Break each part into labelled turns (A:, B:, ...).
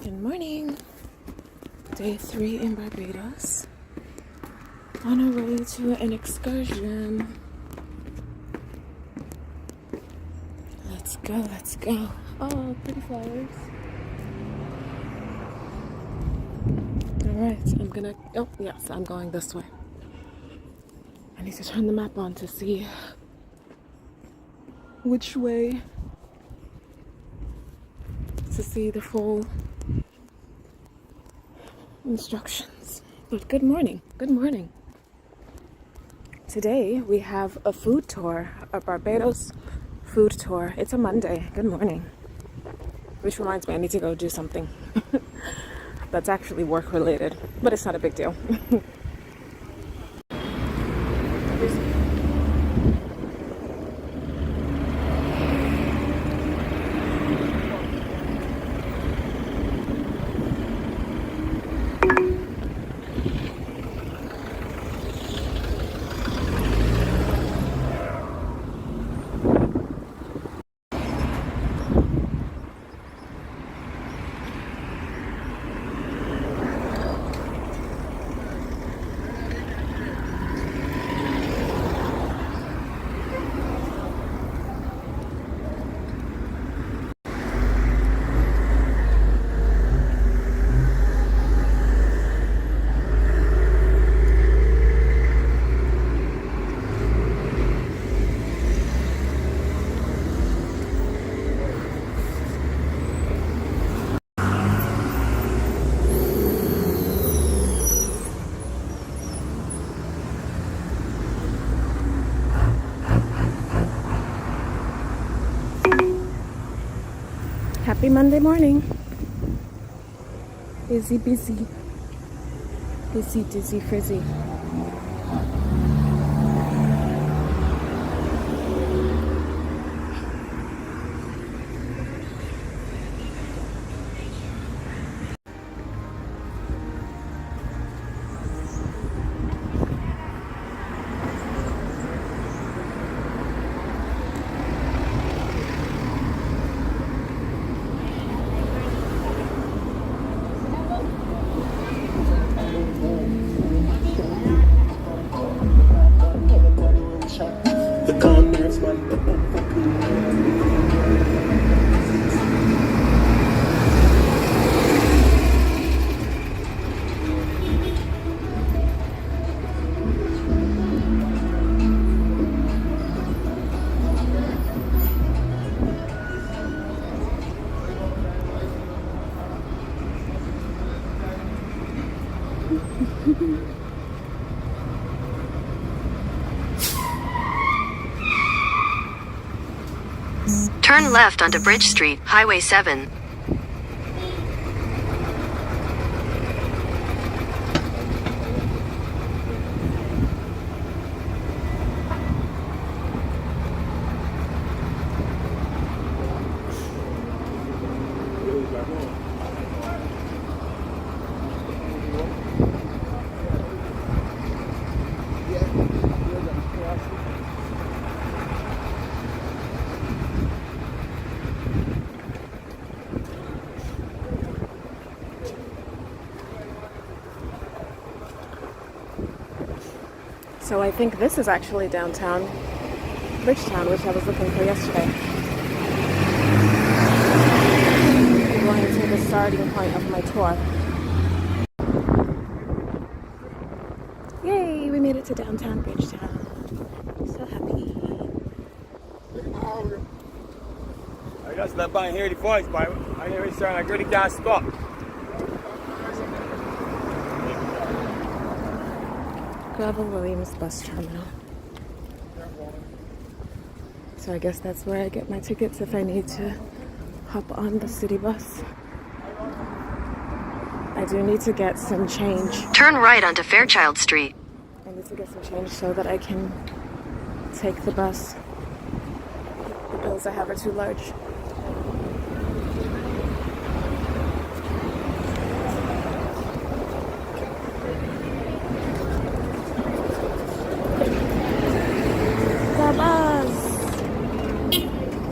A: Good morning. Day 3 in Barbados. On our way to an excursion. Let's go, let's go. Oh, pretty flowers. Alright, oh yes, I'm going this way. I need to turn the map on to see which way to see the full instructions. But good morning, good morning. Today we have a food tour, a Barbados food tour. It's a Monday. Good morning. Which reminds me, I need to go do something that's actually work related, but it's not a big deal. Happy Monday morning. Busy, busy. Busy, dizzy, frizzy.
B: Turn left onto Bridge Street, Highway 7.
A: So I think this is actually downtown Bridgetown, which I was looking for yesterday. I'm going to the starting point of my tour. Yay, we made it to downtown Bridgetown. So happy.
C: I just left by here the voice, but I never started. I really can't stop.
A: Gravel Williams bus terminal. So I guess that's where I get my tickets if I need to hop on the city bus. I do need to get some change.
B: Turn right onto Fairchild Street.
A: I need to get some change so that I can take the bus. The bills I have are too large.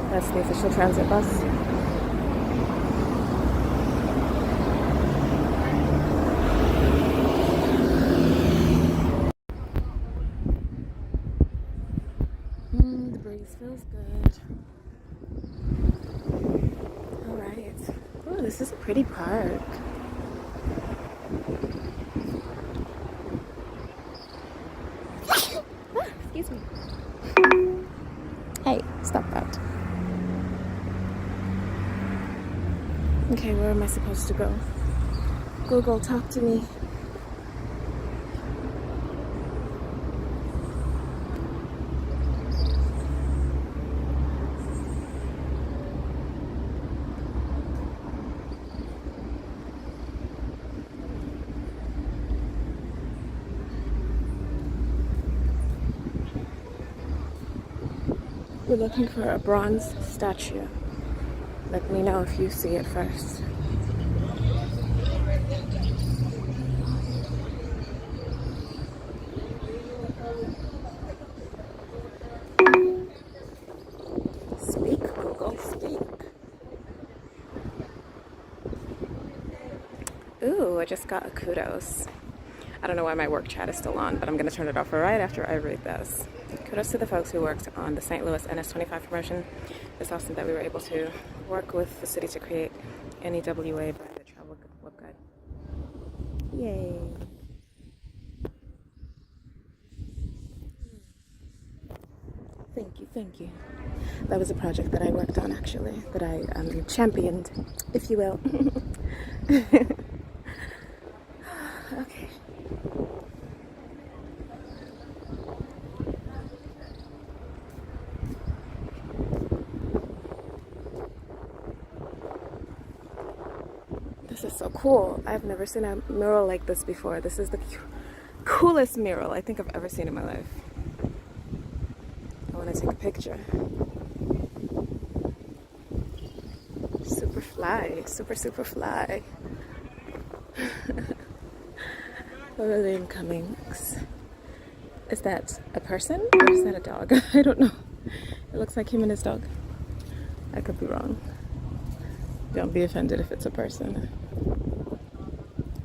A: That's the official transit bus. Oh, this is a pretty park. Ah, excuse me. Hey, stop that. Okay, where am I supposed to go? Google, talk to me. We're looking for a bronze statue. Let me know if you see it first. Speak, Google, speak. Ooh, I just got a kudos. I don't know why my work chat is still on, but I'm going to turn it off right after I read this. Kudos to the folks who worked on the St. Louis NS25 promotion. It's awesome that we were able to work with the city to create NEWA by the travel web guide. Yay. Thank you, thank you. That was a project that I worked on actually, that I championed, if you will. Okay. This is so cool. I've never seen a mural like this before. This is the coolest mural I think I've ever seen in my life. I want to take a picture. Super fly. Super, super fly. What are the incomings? Is that a person or is that a dog? I don't know. It looks like him and his dog. I could be wrong. Don't be offended if it's a person.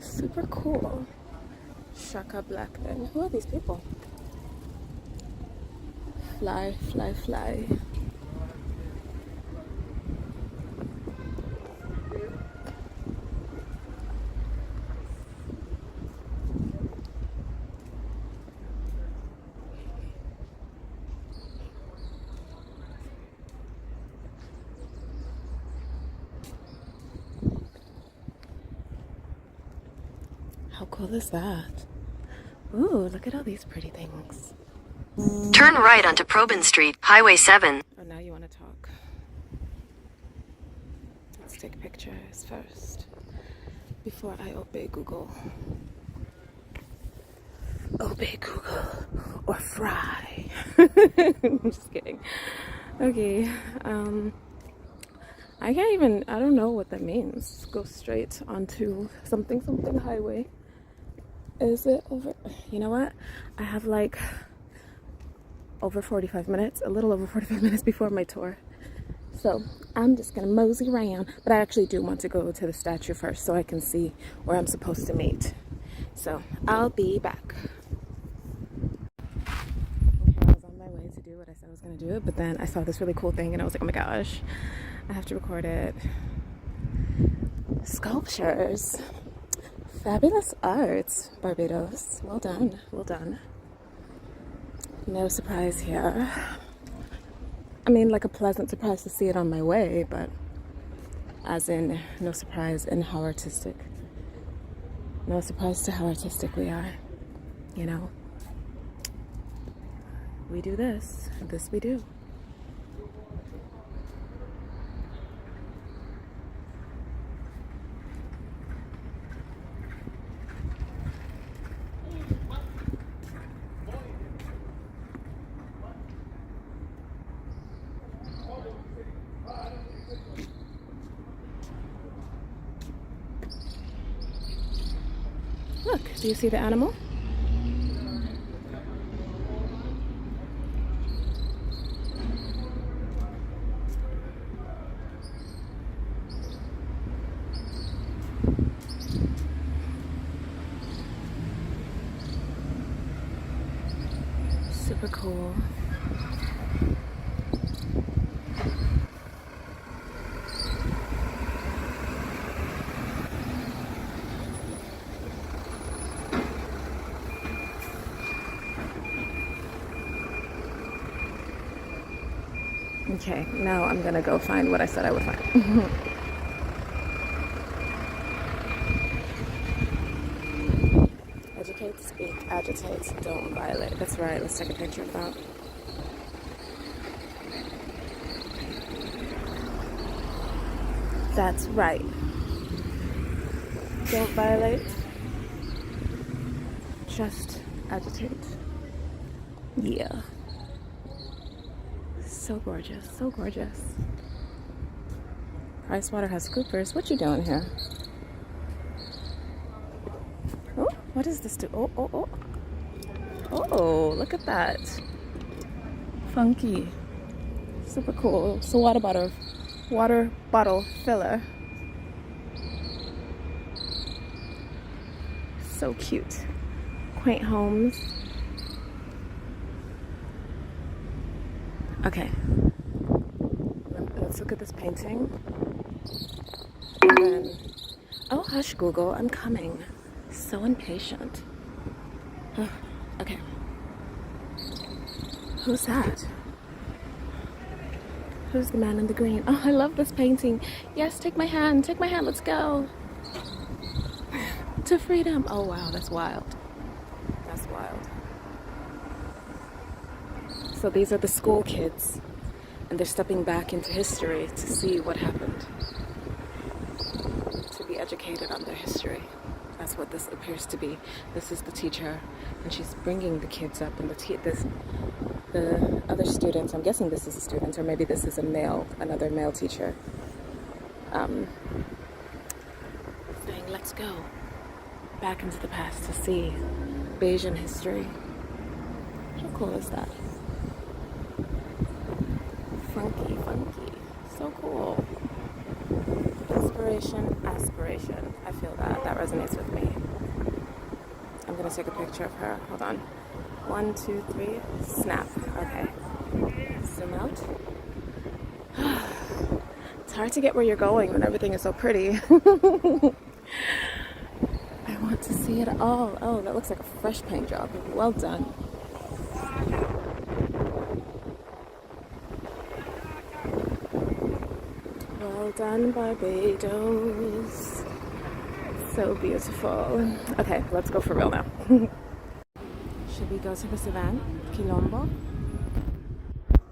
A: Super cool. Shaka Black then. Who are these people? Fly, fly, fly. How cool is that? Ooh, look at all these pretty things.
B: Turn right onto Probin Street, Highway 7.
A: Oh, now you want to talk. Let's take pictures first before I obey Google. Obey Google or fry. I'm just kidding. Okay. I can't even, I don't know what that means. Go straight onto something highway. Is it over? You know what? I have like over 45 minutes, a little over 45 minutes before my tour. So I'm just gonna mosey around, but I actually do want to go to the statue first so I can see where I'm supposed to meet. So I'll be back. Okay, I was on my way to do what I said I was gonna do, but then I saw this really cool thing and I was like, oh my gosh, I have to record it. Sculptures. Fabulous art, Barbados. Well done, well done. No surprise here. I mean, like a pleasant surprise to see it on my way, but as in no surprise in how artistic. No surprise to how artistic we are, you know. We do this we do. Look, do you see the animal? Super cool. Okay, now I'm gonna go find what I said I would find. Educate, speak, agitate, don't violate. That's right, let's take a picture of that. That's right. Don't violate. Just agitate. Yeah. So gorgeous, so gorgeous. PricewaterhouseCoopers, what you doing here? Oh, what is this? Oh, look at that. Funky. Super cool. It's a water bottle filler. So cute. Quaint homes. Okay. Let's look at this painting. And then, oh, hush, Google, I'm coming. So impatient. Oh, okay. Who's that? Who's the man in the green? Oh, I love this painting. Yes, take my hand, let's go. To freedom. Oh, wow, that's wild. That's wild. So these are the school kids, and they're stepping back into history to see what happened. To be educated on their history. That's what this appears to be. This is the teacher, and she's bringing the kids up, and the other students, I'm guessing this is a student, or maybe this is another male teacher, saying, let's go back into the past to see Bayesian history. How cool is that? Funky. So cool. Inspiration, aspiration. I feel that. That resonates with me. I'm gonna take a picture of her. Hold on. 1, 2, 3. Snap. Okay. Zoom out. It's hard to get where you're going when everything is so pretty. I want to see it all. Oh, that looks like a fresh paint job. Well done. Well done, Barbados. So beautiful. Okay, let's go for real now. Should we go to the Savannah? Quilombo?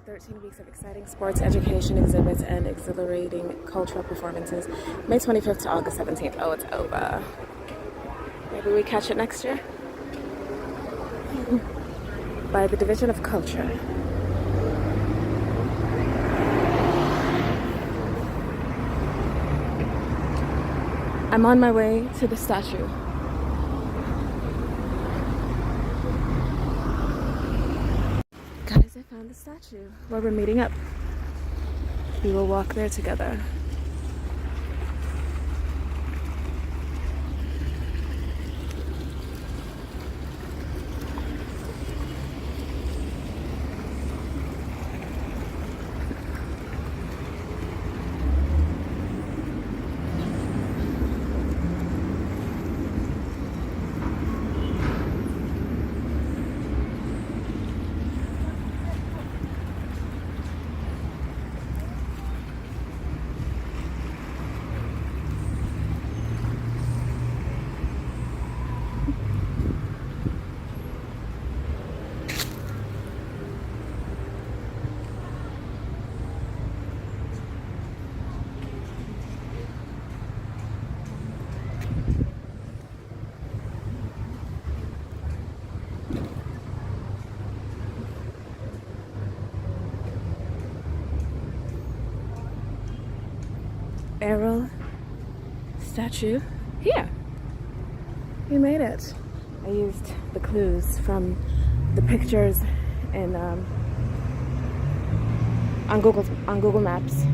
A: 13 weeks of exciting sports, education, exhibits, and exhilarating cultural performances. May 25th to August 17th. Oh, it's over. Maybe we catch it next year? By the Division of Culture. I'm on my way to the statue. Guys, I found the statue where we're meeting up. We will walk there together. Errol statue here. We made it. I used the clues from the pictures in on Google Maps.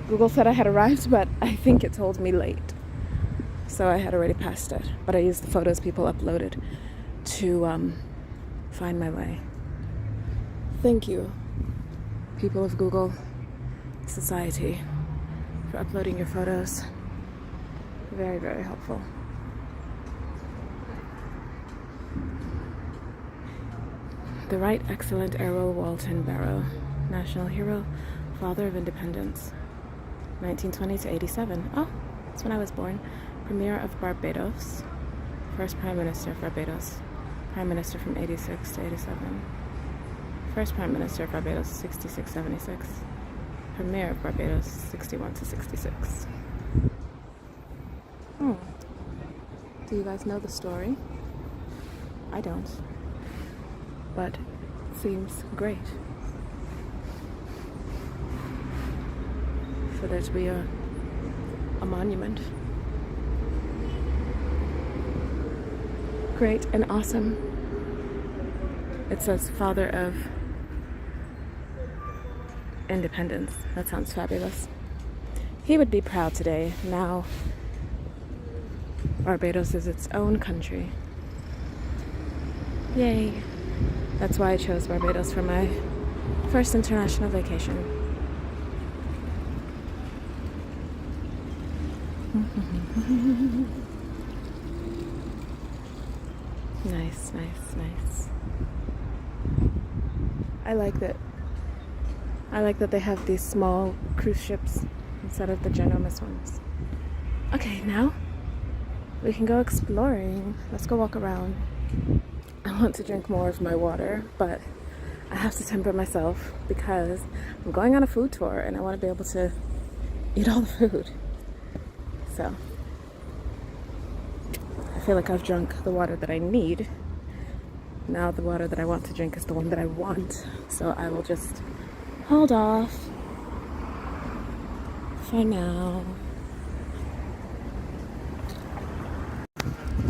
A: Google said I had arrived, but I think it told me late, so I had already passed it. But I used the photos people uploaded to find my way. Thank you, people of Google Society, for uploading your photos. Very, very helpful. The Right Excellent Errol Walton Barrow, national hero, father of independence, 1920 to 87. Oh, that's when I was born. Premier of Barbados, first Prime Minister of Barbados, Prime Minister from 86 to 87, first Prime Minister of Barbados, 66-76, Premier of Barbados, 61 to 66. Do you guys know the story? I don't, but it seems great. For there to be a monument. Great and awesome. It says father of independence. That sounds fabulous. He would be proud today. Now Barbados is its own country. Yay. That's why I chose Barbados for my first international vacation. Nice, nice, nice. I like that. I like that they have these small cruise ships instead of the ginormous ones. Okay, now we can go exploring. Let's go walk around. I want to drink more of my water, but I have to temper myself because I'm going on a food tour and I want to be able to eat all the food. So I feel like I've drunk the water that I need. Now the water that I want to drink is the one that I want. So I will just hold off for now.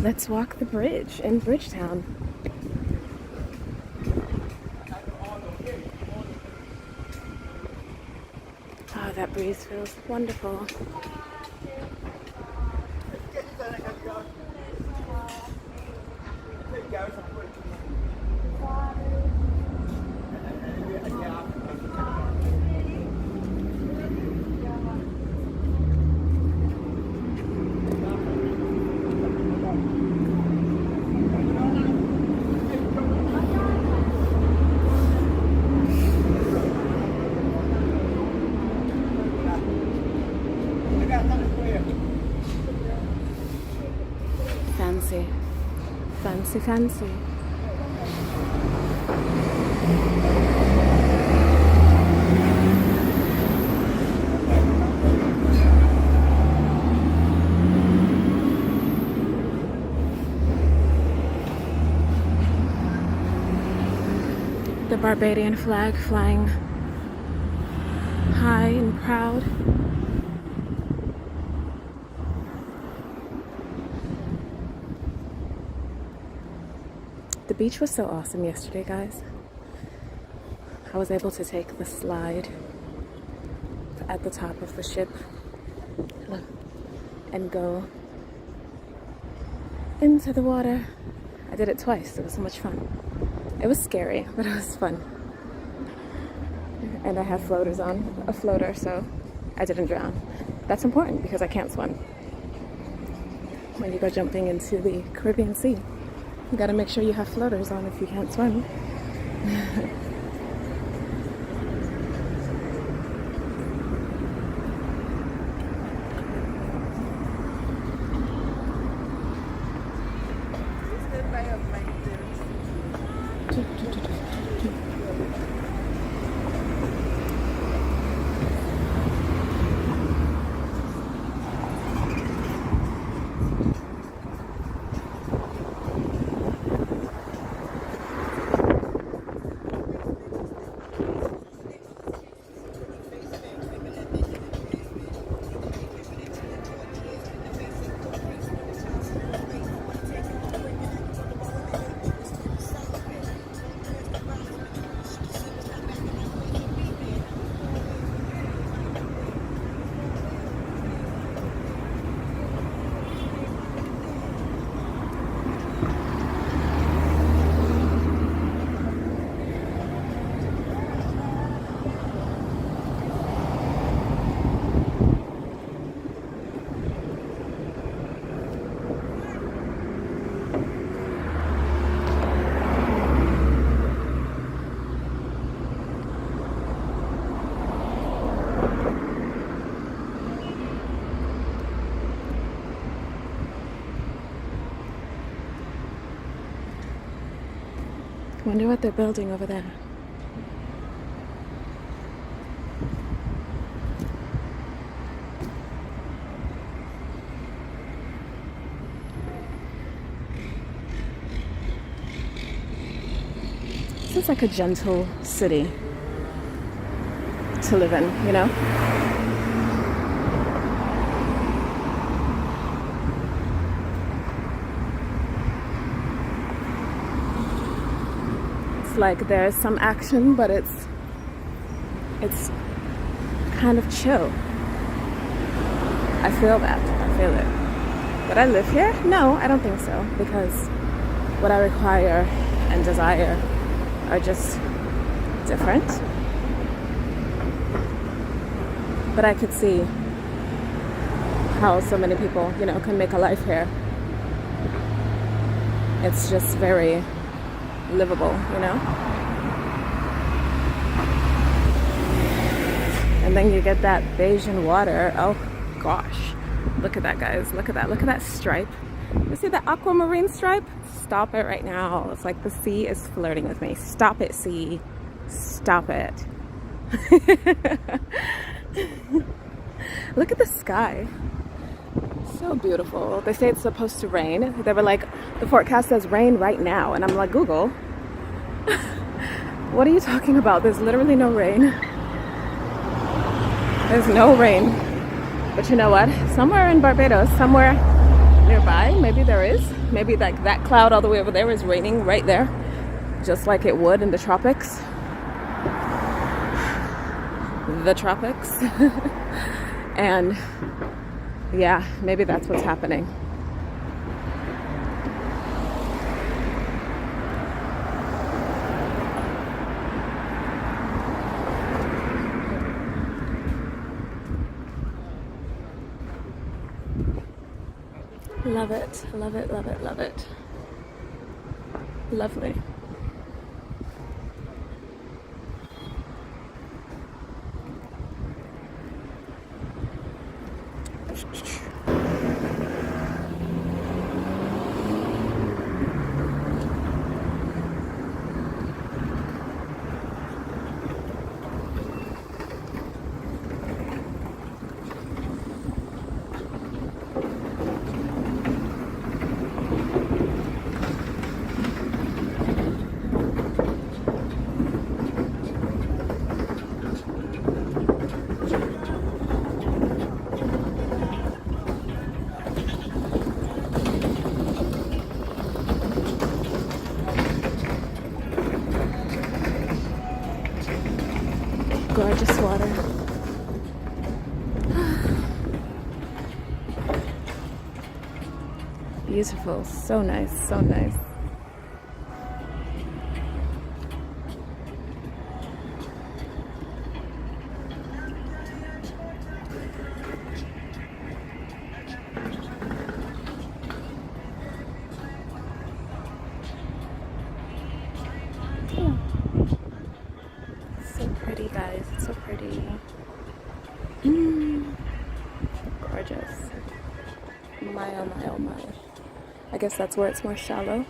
A: Let's walk the bridge in Bridgetown. Oh, that breeze feels wonderful. Fancy, fancy, fancy. The Barbadian flag flying high and proud. The beach was so awesome yesterday, guys. I was able to take the slide at the top of the ship and go into the water. I did it twice. It was so much fun. It was scary, but it was fun. And I have floaters on, a floater, so I didn't drown. That's important because I can't swim. When you go jumping into the Caribbean Sea, you gotta make sure you have floaters on if you can't swim. Wonder what they're building over there. This is like a gentle city to live in, you know? It's like there's some action, but it's kind of chill. I feel that. I feel it. Would I live here? No, I don't think so, because what I require and desire are just different. But I could see how so many people, you know, can make a life here. It's just very livable, you know? And then you get that Bayesian water. Oh gosh. Look at that, guys. Look at that. Look at that stripe. You see that aquamarine stripe? Stop it right now. It's like the sea is flirting with me. Stop it, sea. Stop it. Look at the sky. So beautiful. They say it's supposed to rain. They were like, the forecast says rain right now. And I'm like, Google, what are you talking about? There's literally no rain. There's no rain. But you know what? Somewhere in Barbados, somewhere nearby, maybe there is. Maybe like that cloud all the way over there is raining right there, just like it would in the tropics. The tropics. And yeah, maybe that's what's happening. Love it, love it, love it, love it. Lovely. Gorgeous water. Beautiful, so nice, so nice. So pretty, guys. It's so pretty. Gorgeous. My oh my oh my. I guess that's where it's more shallow.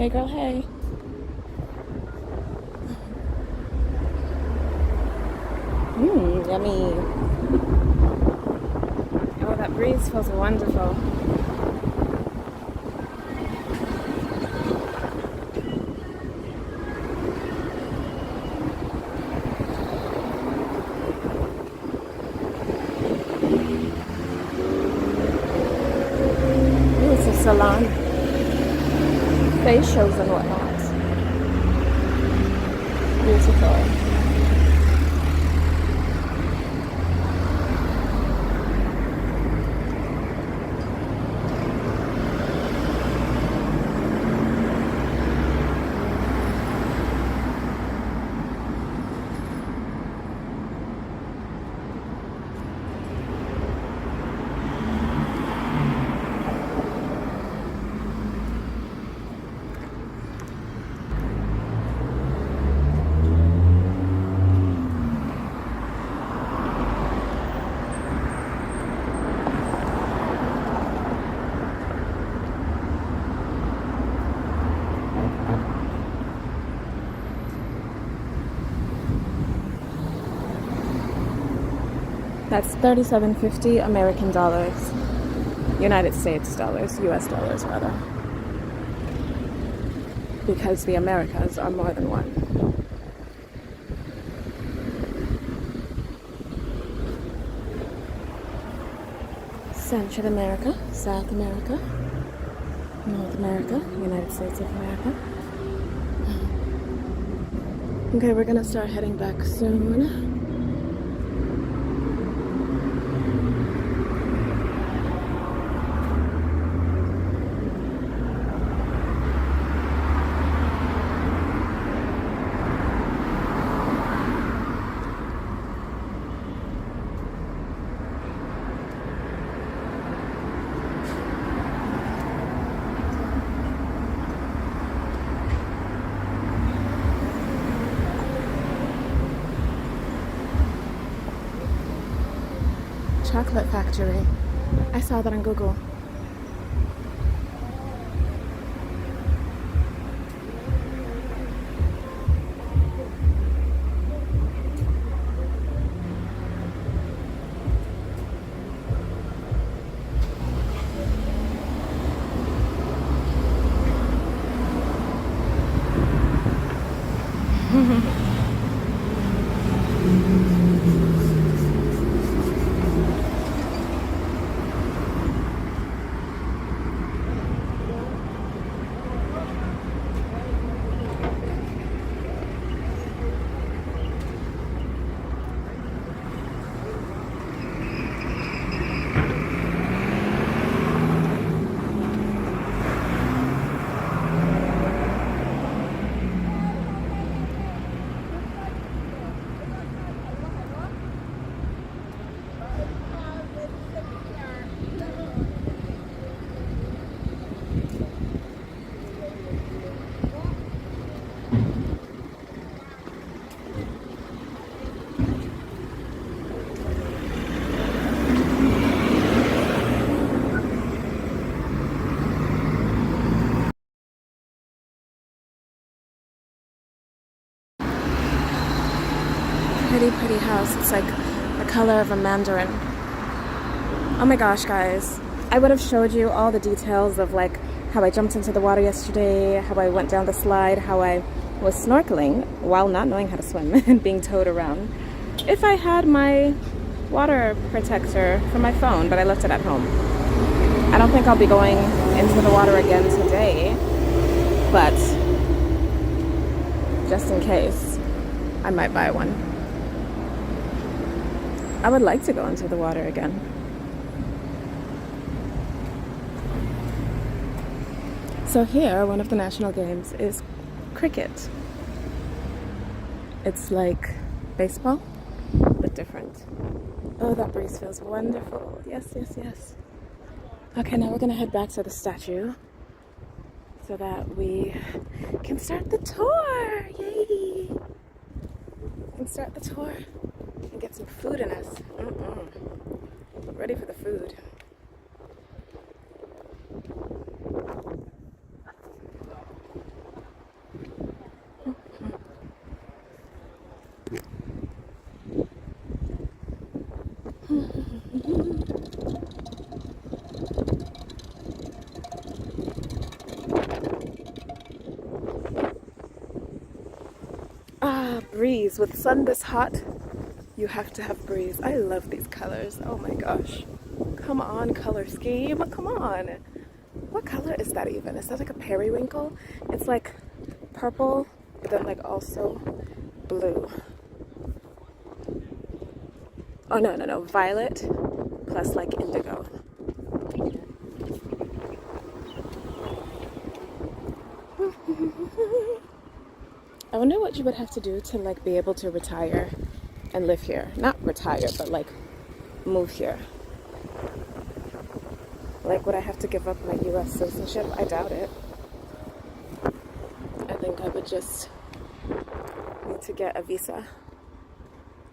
A: Hey girl, hey. Yummy. Oh, that breeze feels wonderful. Ooh, it's a salon. Facials and whatnot. Beautiful. That's $37.50 American dollars. United States dollars, US dollars rather. Because the Americas are more than one. Central America, South America, North America, United States of America. Okay, we're gonna start heading back soon. Chocolate factory. I saw that on Google. Pretty house. It's like the color of a mandarin. Oh my gosh, guys. I would have showed you all the details of like how I jumped into the water yesterday, how I went down the slide, how I was snorkeling while not knowing how to swim and being towed around. If I had my water protector for my phone, but I left it at home. I don't think I'll be going into the water again today, but just in case, I might buy one. I would like to go into the water again. So here, one of the national games is cricket. It's like baseball, but different. Oh, that breeze feels wonderful. Yes, yes, yes. Okay, now we're gonna head back to the statue so that we can start the tour. Yay! We can start the tour and get some food in us. Ready for the food. with sun this hot, you have to have breeze. I love these colors. Oh my gosh. Come on, color scheme. Come on. What color is that even? Is that like a periwinkle? It's like purple, but then like also blue. Oh no, violet plus like indigo. I wonder what you would have to do to like be able to retire and live here. Not retire, but like move here. Like, would I have to give up my US citizenship? I doubt it. I think I would just need to get a visa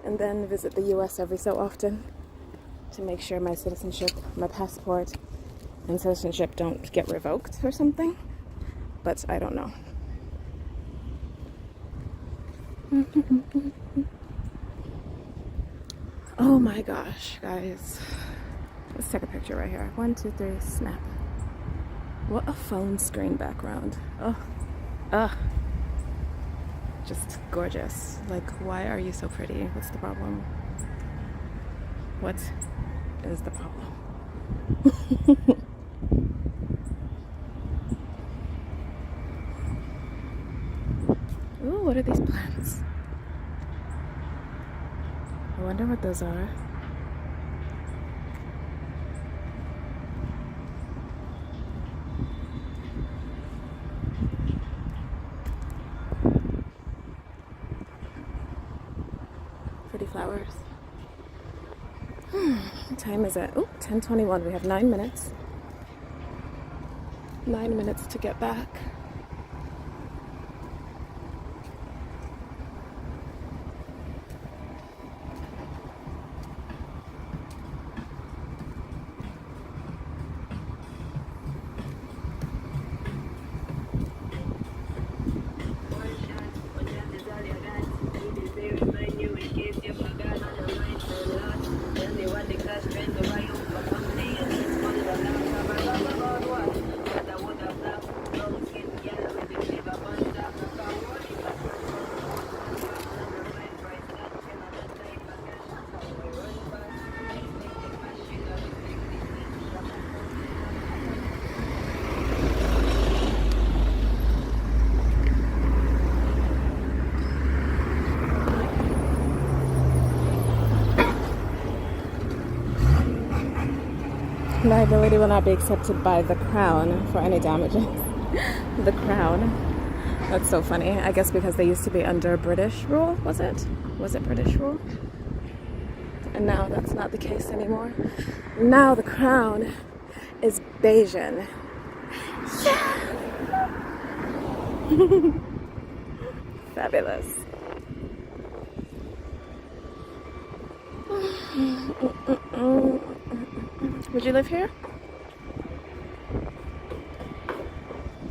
A: and then visit the US every so often to make sure my citizenship, my passport and citizenship don't get revoked or something. But I don't know. Oh my gosh, guys. Let's take a picture right here. 1, 2, 3, snap. What a phone screen background. Oh, just gorgeous. Like, why are you so pretty? What's the problem? What is the problem? Ooh, what are these plants? I wonder what those are. Pretty flowers. What time is it? Oh, 10:21. We have 9 minutes. 9 minutes to get back. Liability will not be accepted by the Crown for any damages. The Crown. That's so funny. I guess because they used to be under British rule, was it? Was it British rule? And now that's not the case anymore. Now the Crown is Bayesian. Yeah! Fabulous. Would you live here?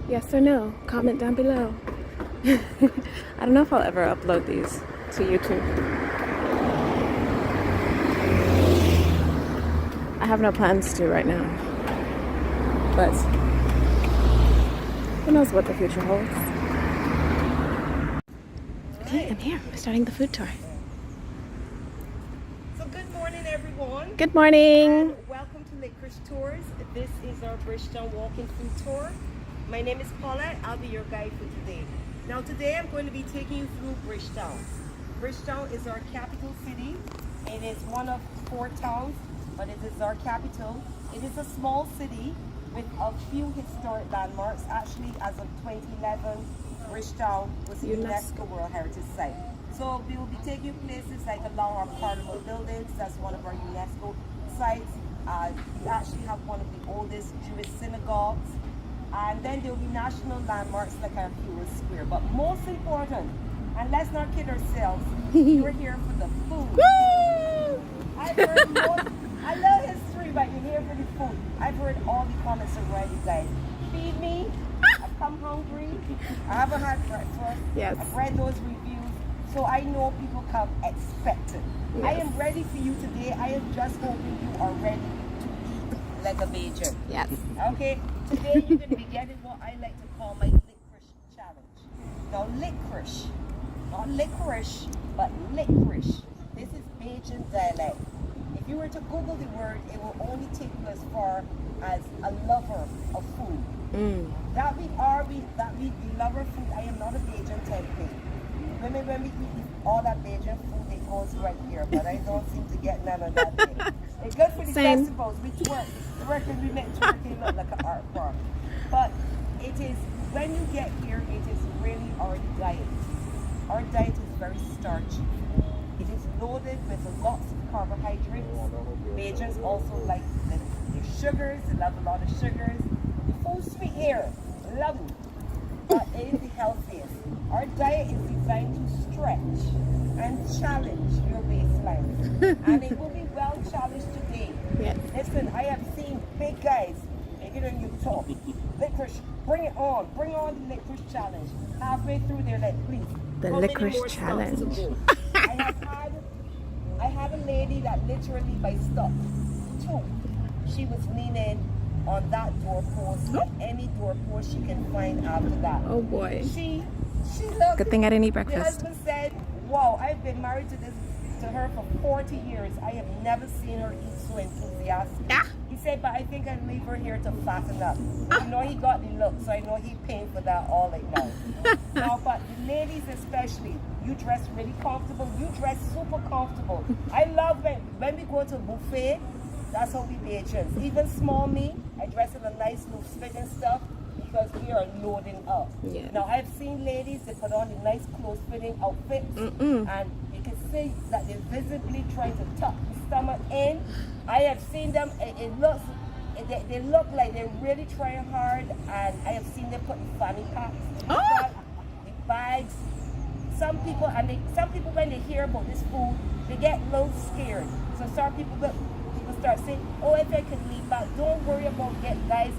A: Yes or no? Comment down below. I don't know if I'll ever upload these to YouTube. I have no plans to right now. But who knows what the future holds. Okay, I'm here. We're starting the food tour.
D: So good morning, everyone.
A: Good morning.
D: And welcome to Licorice Tours. This is our Bridgetown walking food tour. My name is Paula. I'll be your guide for today. Now today I'm going to be taking you through Bridgetown. Bridgetown is our capital city. It is one of 4 towns, but it is our capital. It is a small city with a few historic landmarks. Actually, as of 2011, Bridgetown was a UNESCO World Heritage Site. So we will be taking you places like along our Parliament buildings. That's one of our UNESCO sites. We actually have one of the oldest Jewish synagogues. And then there will be national landmarks like our Fuel Square. But most important, and let's not kid ourselves, we're here for the food. I love history, but you're here for the food. I've heard all the comments already, guys. Feed me. I've come hungry. I haven't had breakfast.
A: Yes.
D: I've read those reviews. So I know people come expecting.
A: Yes.
D: I am ready for you today. I am just hoping you are ready to eat like a Bajan.
A: Yes.
D: Okay? Today you're going to be getting what I like to call my licorice challenge. Now licorice Not licorice, but licorice. This is Bajan dialect. If you were to Google the word, it will only take you as far as a lover of food. That we lover of food. I am not a Bajan template. When we eat all that Bajan food, it goes right here, but I don't seem to get none of that thing. It's good for the
A: Same.
D: festivals. We twerk. The record we make twerking look like an art form. But it is, when you get here, it is really our diet. Our diet is very starchy. It is loaded with lots of carbohydrates. Bajans also like the sugars. They love a lot of sugars. The food sweet here, lovely, but it is the healthiest. Our diet is designed to stretch and challenge your waistline, and it will be well challenged today.
A: Yes.
D: Listen, I have seen big guys, and you know, you talk, licorice, bring on the licorice challenge. Halfway through, they're like, please.
A: The
D: how many
A: licorice
D: more stops to
A: challenge.
D: go? I had a lady that literally by stop 2, she was leaning on that doorpost, and any doorpost she can find after that.
A: Oh boy.
D: She looked.
A: Good thing I didn't eat
D: The
A: breakfast.
D: husband said, wow, I've been married to her for 40 years. I have never seen her eat so enthusiastic.
A: Ah.
D: He said, but I think I'd leave her here to fatten up. You know, he got the look, so I know he paying for that all right now. Now, but the ladies especially, you dress really comfortable. You dress super comfortable. I love when we go to a buffet, that's how we Bajans. Even small me, I dress in a nice loose fitting stuff because we are loading up.
A: Yeah.
D: Now, I've seen ladies, they put on the nice close fitting outfits and you can see that they're visibly trying to tuck the stomach in. I have seen them, they look like they're really trying hard, and I have seen them put the fanny packs in the back, the bags. Some people when they hear about this food, they get a little scared. So some people start saying, oh, if I can leave back, don't worry about guys,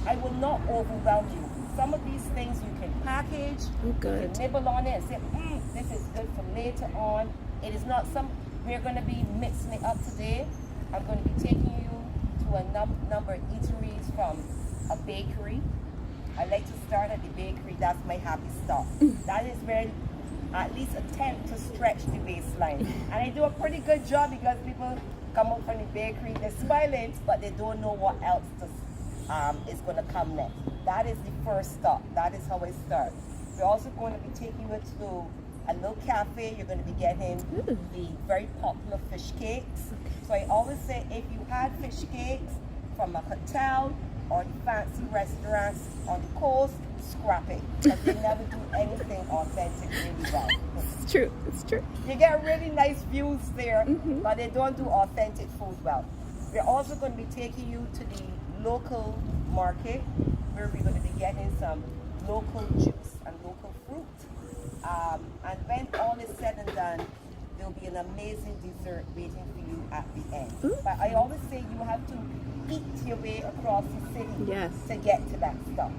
D: I will not overwhelm you. Some of these things you can package,
A: Oh, good.
D: you can nibble on it and say, this is good for later on. It is not we're going to be mixing it up today. I'm going to be taking you to a number of eateries from a bakery. I like to start at the bakery. That's my happy stop. That is where at least attempt to stretch the waistline. And I do a pretty good job because people come up from the bakery, they're smiling, but they don't know what else is going to come next. That is the first stop. That is how I start. We're also going to be taking you to a little cafe. You're going to be getting the very popular fish cakes. So I always say, if you had fish cakes from a hotel or the fancy restaurants on the coast, scrap it, because they never do anything authentic really well.
A: It's true. It's true.
D: You get really nice views there, but they don't do authentic food well. We're also going to be taking you to the local market, where we're going to be getting some local juice and local fruit. And when all is said and done, there'll be an amazing dessert waiting for you at the end. But I always say you have to eat your way across the city
A: Yes.
D: to get to that stuff.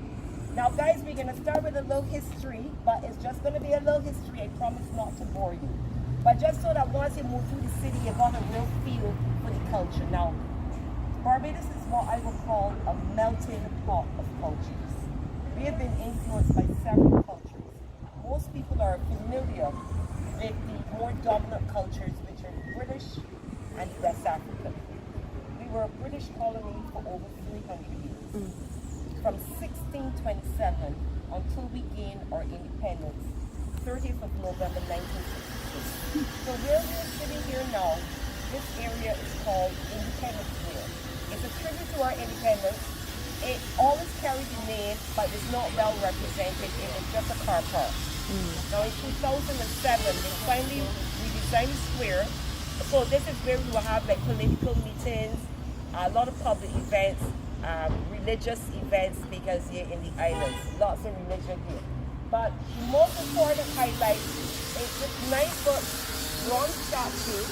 D: Now guys, we're going to start with a little history, but it's just going to be a little history. I promise not to bore you. But just so that once you move through the city, you got a real feel for the culture. Now, Barbados is what I would call a melting pot of cultures. We have been influenced by several cultures. Most people are familiar with the more dominant cultures, which are British and West African. We were a British colony for over 300 years. From 1627 until we gained our independence, 30th of November 1966. So where we're sitting here now, this area is called Independence Square. It's a tribute to our independence. It always carried the name, but it's not well represented. It was just a car park. Now in 2007, they finally redesigned the square. So this is where we will have like political meetings, a lot of public events, religious events, because here in the islands, lots of religion here. But the most important highlight is this 9-foot bronze statue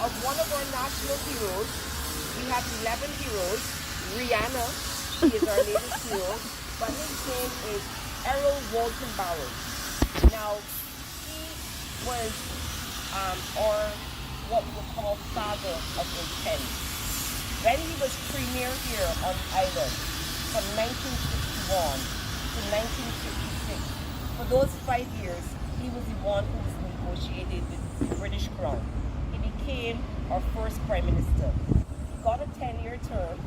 D: of one of our national heroes. We have 11 heroes. Rihanna, she is our latest hero, but his name is Errol Walton Bowers. Now, he was our what we would call father of independence. When he was premier here on the island from 1961 to 1966, for those 5 years, he was the one who was negotiated with the British Crown. He became our first Prime Minister. He got a 10-year term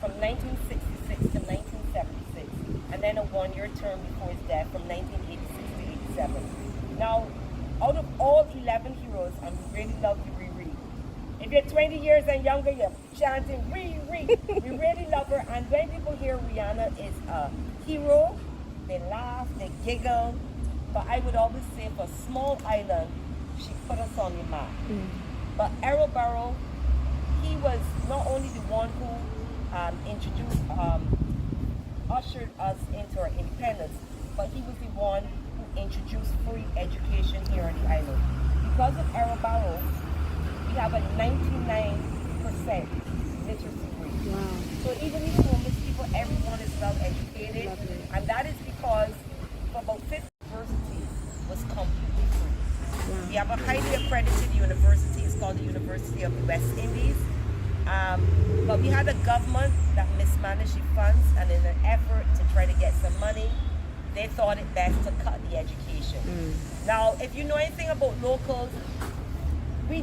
D: from 1966 to 1976, and then a 1-year term before his death from 1986 to 87. Now, out of all 11 heroes, and we really love the Riri. If you're 20 years and younger, you're chanting Riri. We really love her, and when people hear Rihanna is a hero, they laugh, they giggle. But I would always say for a small island, she put us on the map. But Errol Barrow, he was not only the one who ushered us into our independence, but he was the one who introduced free education here on the island. Because of Errol Barrow, we have a 99% literacy rate.
A: Wow.
D: So even the homeless people, everyone is well educated.
A: Lovely.
D: And that is because for about 50 universities was completely free.
A: Wow.
D: We have a highly accredited university. It's called the University of the West Indies. But we had a government that mismanaged the funds, and in an effort to try to get some money, they thought it best to cut the education. Now, if you know anything about locals, we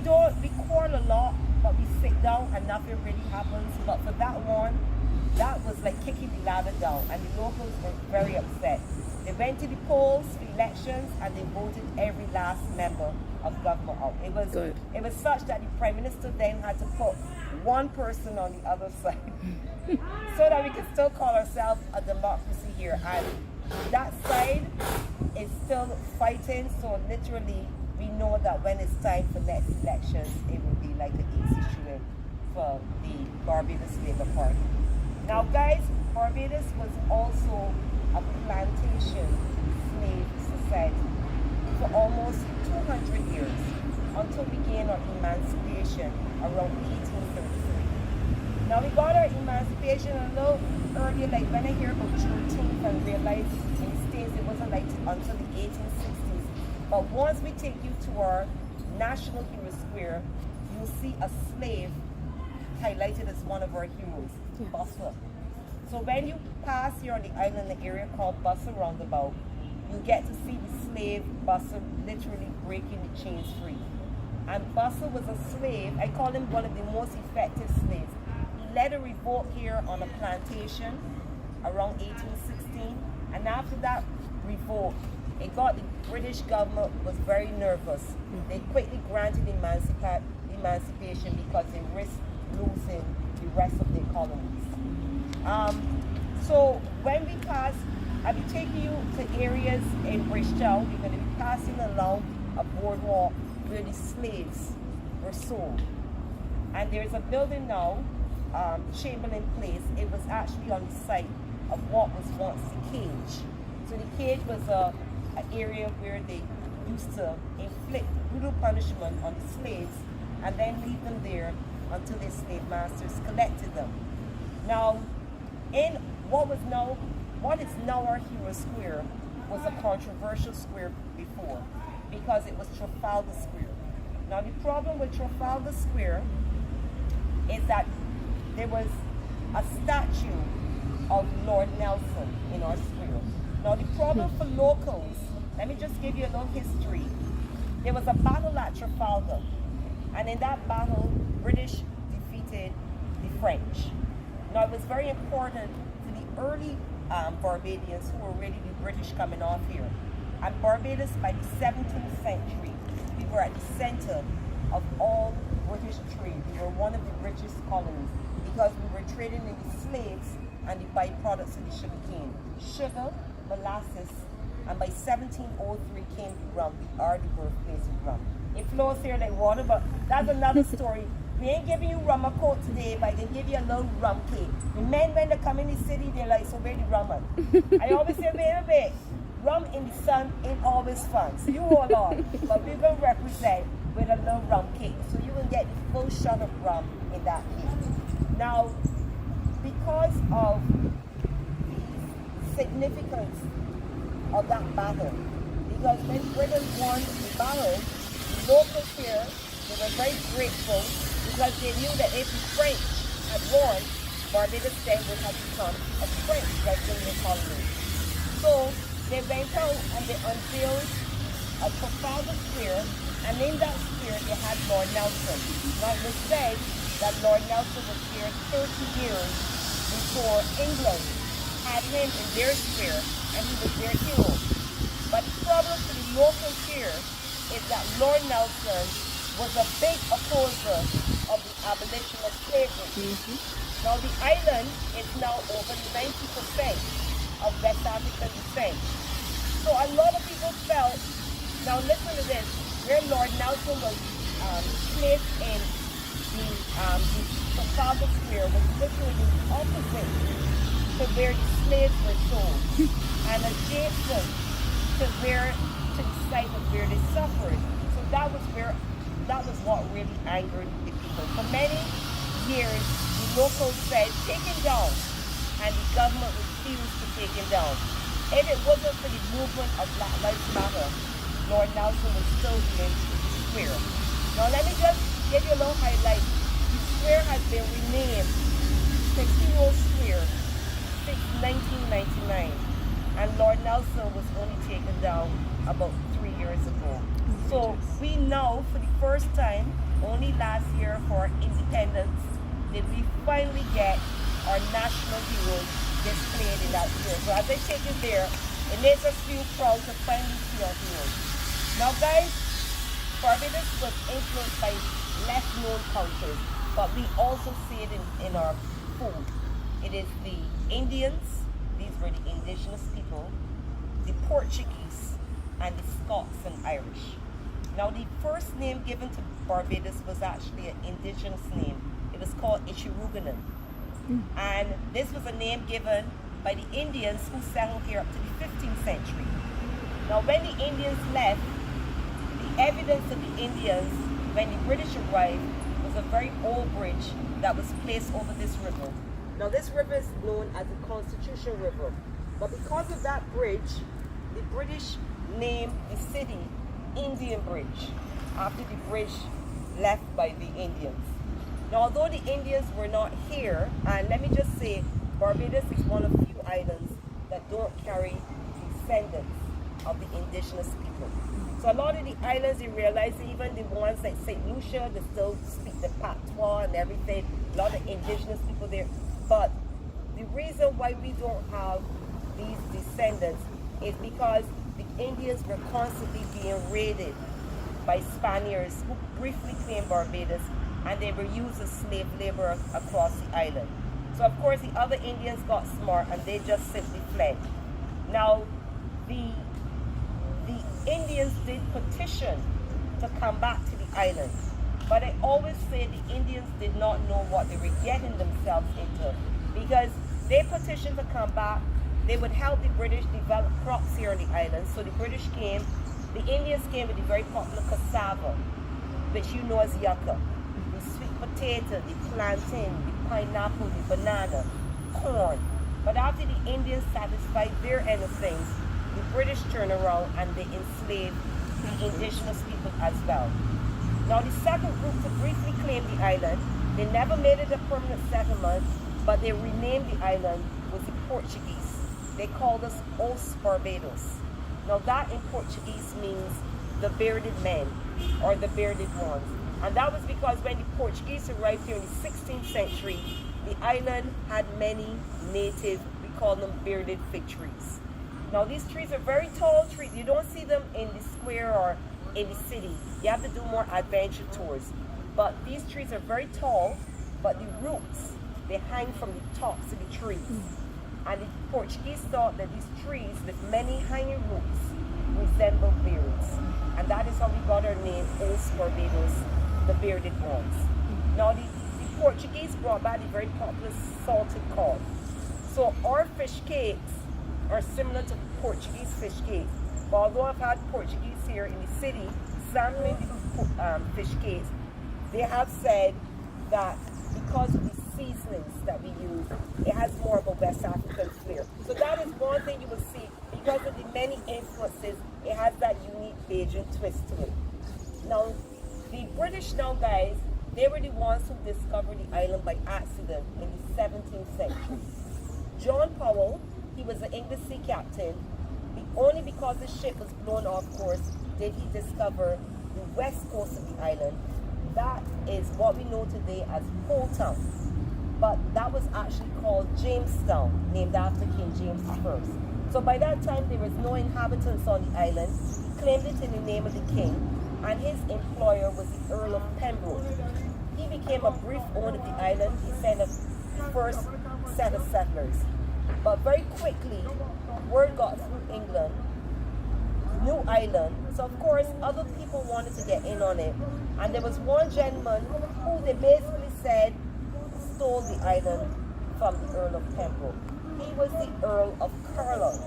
D: quarrel a lot, but we sit down and nothing really happens. But for that one, that was like kicking the ladder down, and the locals were very upset. They went to the polls for elections, and they voted every last member of government out. It was
A: Good.
D: It was such that the Prime Minister then had to put one person on the other side so that we can still call ourselves a democracy here. And that side is still fighting, so literally we know that when it's time for next elections, it will be like an easy shooting for the Barbados Labour Party. Now guys, Barbados was also a plantation slave society for almost 200 years until we gained our emancipation around 1833. Now we got our emancipation a little earlier, like when I hear about Juneteenth and realize in the States it wasn't like until the 1860s. But once we take you to our National Hero Square, you'll see a slave highlighted as one of our heroes, Buster. So when you pass here on the island, the area called Buster Roundabout, you get to see the slave Buster literally breaking the chains free. And Buster was a slave. I call him one of the most effective slaves. He led a revolt here on a plantation around 1816. And after that revolt, it got the British government was very nervous. They quickly granted emancipation because they risked losing the rest of their colonies. So when we pass, I'll be taking you to areas in Bridgetown. We're going to be passing along a boardwalk where the slaves were sold. And there's a building now, Chamberlain Place. It was actually on the site of what was once the cage. So the cage was an area where they used to inflict brutal punishment on the slaves and then leave them there until their slave masters collected them. Now, in what is now our Hero Square was a controversial square before because it was Trafalgar Square. Now the problem with Trafalgar Square is that there was a statue of Lord Nelson in our square. Now the problem for locals, let me just give you a little history. There was a battle at Trafalgar, and in that battle, British defeated the French. Now it was very important to the early Barbadians who were really the British coming off here. And Barbados, by the 17th century, we were at the center of all British trade. We were one of the richest colonies because we were trading in the slaves and the byproducts of the sugarcane. Sugar, molasses, and by 1703 came the rum. We are the birthplace of rum. It flows here like water, but that's another story. We ain't giving you rum a coat today, but I can give you a little rum cake. The men, when they come in the city, they're like, so where the rum at? I always say, wait, rum in the sun ain't always fun. So you hold on. But we're going to represent with a little rum cake. So you will get the full shot of rum in that cake. Now, because of the significance of that battle, because when Britain won the battle, the locals here, they were very grateful because they knew that if the French had won, Barbados then would have become a French West Indian colony. So they went out and they unveiled a Trafalgar Square, and in that square they had Lord Nelson. Now it was said that Lord Nelson was here 30 years before England had him in their square, and he was their hero. But the problem for the locals here is that Lord Nelson was a big opposer of the abolition of slavery. Now the island is now over 90% of West African descent. So a lot of people felt, now listen to this, where Lord Nelson was placed in the Trafalgar Square was literally opposite to where the slaves were sold and adjacent to the site of where they suffered. So that was what really angered the people. For many years, the locals said, take him down, and the government refused to take him down. If it wasn't for the movement of Black Lives Matter, Lord Nelson would still be in the square. Now let me just give you a little highlight. The square has been renamed 60 Square since 1999, and Lord Nelson was only taken down about 3 years ago. So we know for the first time, only last year for independence, did we finally get our national heroes displayed in that square. So as I take it there, it makes us feel proud to finally see our heroes. Now guys, Barbados was influenced by less known cultures, but we also see it in our food. It is the Indians, these were the indigenous people, the Portuguese, and the Scots and Irish. Now the first name given to Barbados was actually an indigenous name. It was called Ichiruganan. And this was a name given by the Indians who settled here up to the 15th century. Now when the Indians left, the evidence of the Indians when the British arrived was a very old bridge that was placed over this river. Now this river is known as the Constitution River. But because of that bridge, the British named the city Indian Bridge after the bridge left by the Indians. Now although the Indians were not here, and let me just say, Barbados is one of few islands that don't carry descendants of the indigenous people. So a lot of the islands, you realize, even the ones like St. Lucia, they still speak the patois and everything, a lot of indigenous people there. But the reason why we don't have these descendants is because the Indians were constantly being raided by Spaniards who briefly claimed Barbados, and they were used as slave labor across the island. So of course the other Indians got smart and they just simply fled. Now the Indians did petition to come back to the island, but I always say the Indians did not know what they were getting themselves into, because they petitioned to come back. They would help the British develop crops here on the island. So the British came, the Indians came with the very popular cassava, which you know as yucca, the sweet potato, the plantain, the pineapple, the banana, corn. But after the Indians satisfied their end of things, the British turned around and they enslaved the indigenous people as well. Now the second group to briefly claim the island, they never made it a permanent settlement, but they renamed the island, was the Portuguese. They called us Os Barbados. Now that in Portuguese means the bearded men or the bearded ones. And that was because when the Portuguese arrived here in the 16th century, the island had many native, we call them bearded fig trees. Now these trees are very tall trees. You don't see them in the square or in the city. You have to do more adventure tours. But these trees are very tall, but the roots, they hang from the tops of the trees. And the Portuguese thought that these trees with many hanging roots resemble beards. And that is how we got our name, Os Barbados, the bearded ones. Now the Portuguese brought back the very popular salted cod. So our fish cakes are similar to Portuguese fish cakes. But although I've had Portuguese here in the city sampling the fish cakes, they have said that because of the seasonings that we use, it has more of a West African flair. So that is one thing you will see. Because of the many influences, it has that unique Bajan twist to it. Now, the British now, guys, they were the ones who discovered the island by accident in the 17th century. John Powell, he was an English sea captain. Only because the ship was blown off course, did he discover the west coast of the island. That is what we know today as Town. But that was actually called Jamestown, named after King James I. So by that time, there was no inhabitants on the island. He claimed it in the name of the king, and his employer was the Earl of Pembroke. He became a brief owner of the island. He sent a first set of settlers. But very quickly, word got through England, new island. So of course, other people wanted to get in on it. And there was one gentleman who they basically said stole the island from the Earl of Pembroke. He was the Earl of Carlisle.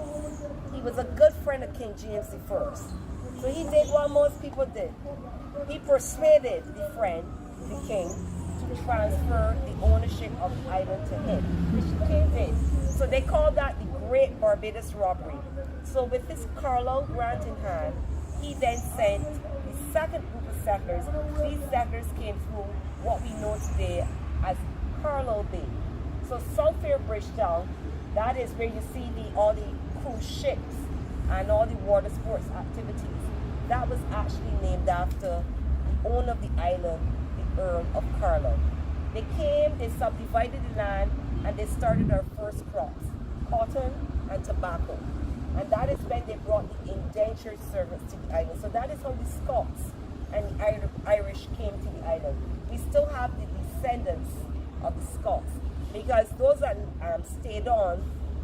D: He was a good friend of King James I. So he did what most people did. He persuaded the friend, the king, to transfer the ownership of the island to him, which the king did. So they called that the Great Barbados Robbery. So with his Carlisle grant in hand, he then sent the second group of settlers. These settlers came through what we know today as Carlisle Bay. So Southfair Bridgetown, that is where you see all the cruise ships and all the water sports activities. That was actually named after the owner of the island, the Earl of Carlisle. They came, they subdivided the land, and they started our first crops, cotton and tobacco. And that is when they brought the indentured servants to the island. So that is how the Scots and the Irish came to the island. We still have the descendants of the Scots, because those that stayed on,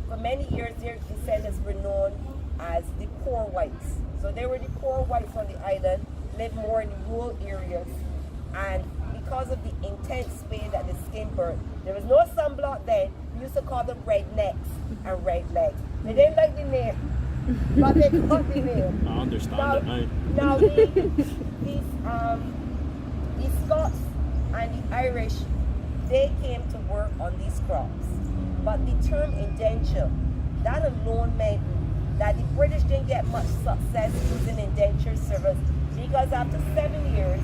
D: for many years their descendants were known as the poor whites. So they were the poor whites on the island, lived more in rural areas, and because of the intense way that the skin burned, there was no sunblock then. We used to call them rednecks and red legs. They didn't like the name, but they got the name.
C: I understand it
D: now. Now the Scots and the Irish, they came to work on these crops. But the term indenture, that alone meant that the British didn't get much success using indentured service, because after 7 years,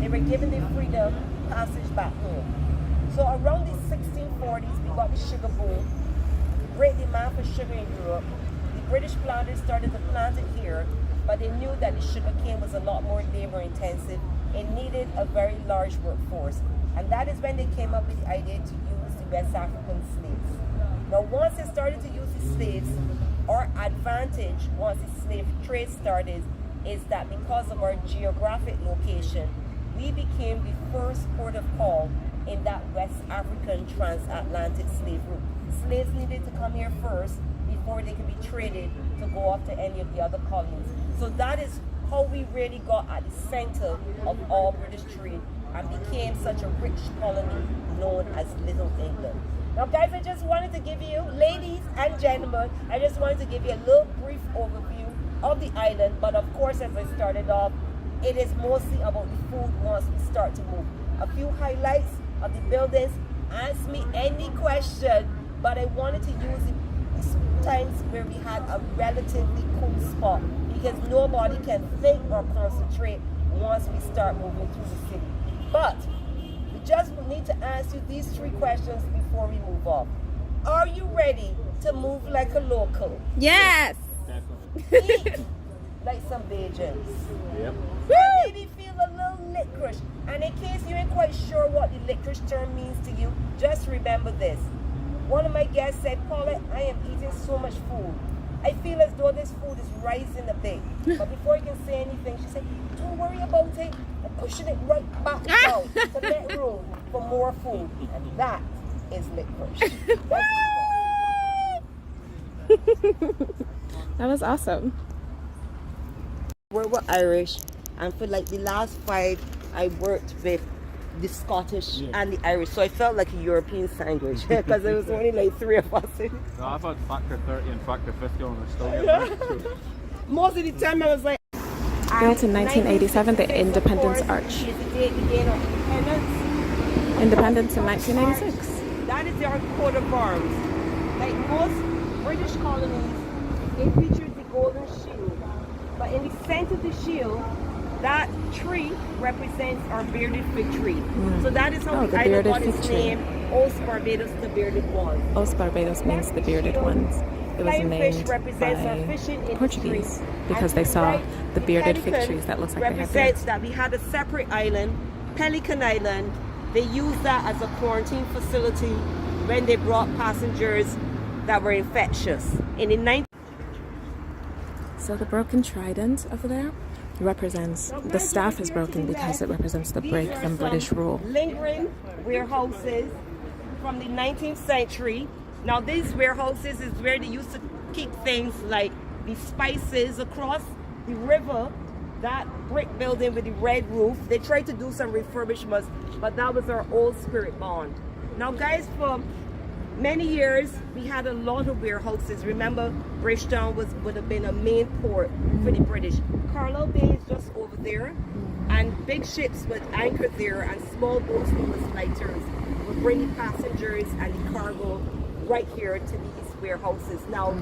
D: they were given their freedom passage back home. So around the 1640s, we got the sugar boom, great demand for sugar in Europe. The British planters started to plant it here, but they knew that the sugar cane was a lot more labor intensive. It needed a very large workforce. And that is when they came up with the idea to use the West African slaves. Now, once they started to use the slaves, our advantage once the slave trade started is that because of our geographic location, we became the first port of call in that West African transatlantic slave route. Slaves needed to come here first before they could be traded to go off to any of the other colonies. So that is how we really got at the center of all British trade and became such a rich colony known as Little England. Now guys, I just wanted to give you, ladies and gentlemen, I just wanted to give you a little brief overview of the island. But of course, as I started off, it is mostly about the food once we start to move. A few highlights of the buildings. Ask me any question, but I wanted to use it times where we had a relatively cool spot, because nobody can think or concentrate once we start moving through the city. But we just need to ask you these 3 questions before we move off. Are you ready to move like a local?
A: Yes.
D: Eat like some Bajans.
C: Yep.
D: Maybe feel a little licorice. And in case you ain't quite sure what the licorice term means to you, just remember this. One of my guests said, Paula, I am eating so much food. I feel as though this food is rising a bit. But before I can say anything, she said, don't worry about it. I'm pushing it right back down to make room for more food. And that is licorice.
A: That was awesome.
D: We were Irish, and for like the last 5, I worked with the Scottish and the Irish, so I felt like a European sandwich because there was only like 3 of us.
C: No, I've had factor 30 and factor 50 and I still get that.
D: Most of the time I was like,
A: Built in 1987, the Independence Arch.
D: Is the date we gained our independence.
A: Independence in 1986.
D: That is our coat of arms. Like most British colonies, it features the golden shield. But in the center of the shield, that tree represents our bearded fig tree. So that is how the island
A: bearded
D: got its
A: fig tree.
D: name, Os Barbados, the bearded ones.
A: Os Barbados means the bearded ones. it was
D: flying fish
A: named
D: represents our
A: by
D: fishing industry.
A: Portuguese because
D: And
A: they saw
D: right,
A: the bearded fig
D: pelican
A: trees that looks like they had
D: represents
A: beards.
D: that we had a separate island, Pelican Island. They used that as a quarantine facility when they brought passengers that were infectious. And in 19
A: So the broken trident over there represents, the staff is broken because it represents the break from British rule.
D: lingering warehouses from the 19th century. Now these warehouses is where they used to keep things like the spices across the river. That brick building with the red roof, they tried to do some refurbishments, but that was our old spirit bond. Now guys, for many years we had a lot of warehouses. Remember, Bridgetown would have been a main port for the British. Carlisle Bay is just over there, and big ships would anchor there, and small boats known as lighters would bring the passengers and the cargo right here to these warehouses. Now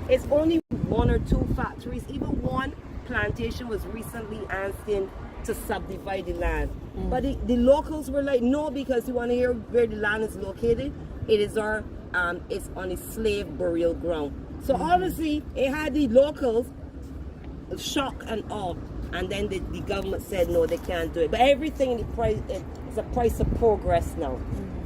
D: it's only one or two factories. Even one plantation was recently asking to subdivide the land, but the locals were like, no, because we want to hear where the land is located. It is our it's on a slave burial ground. So obviously it had the locals shock and awe, and then the government said no, they can't do it. But everything in the price is a price of progress now.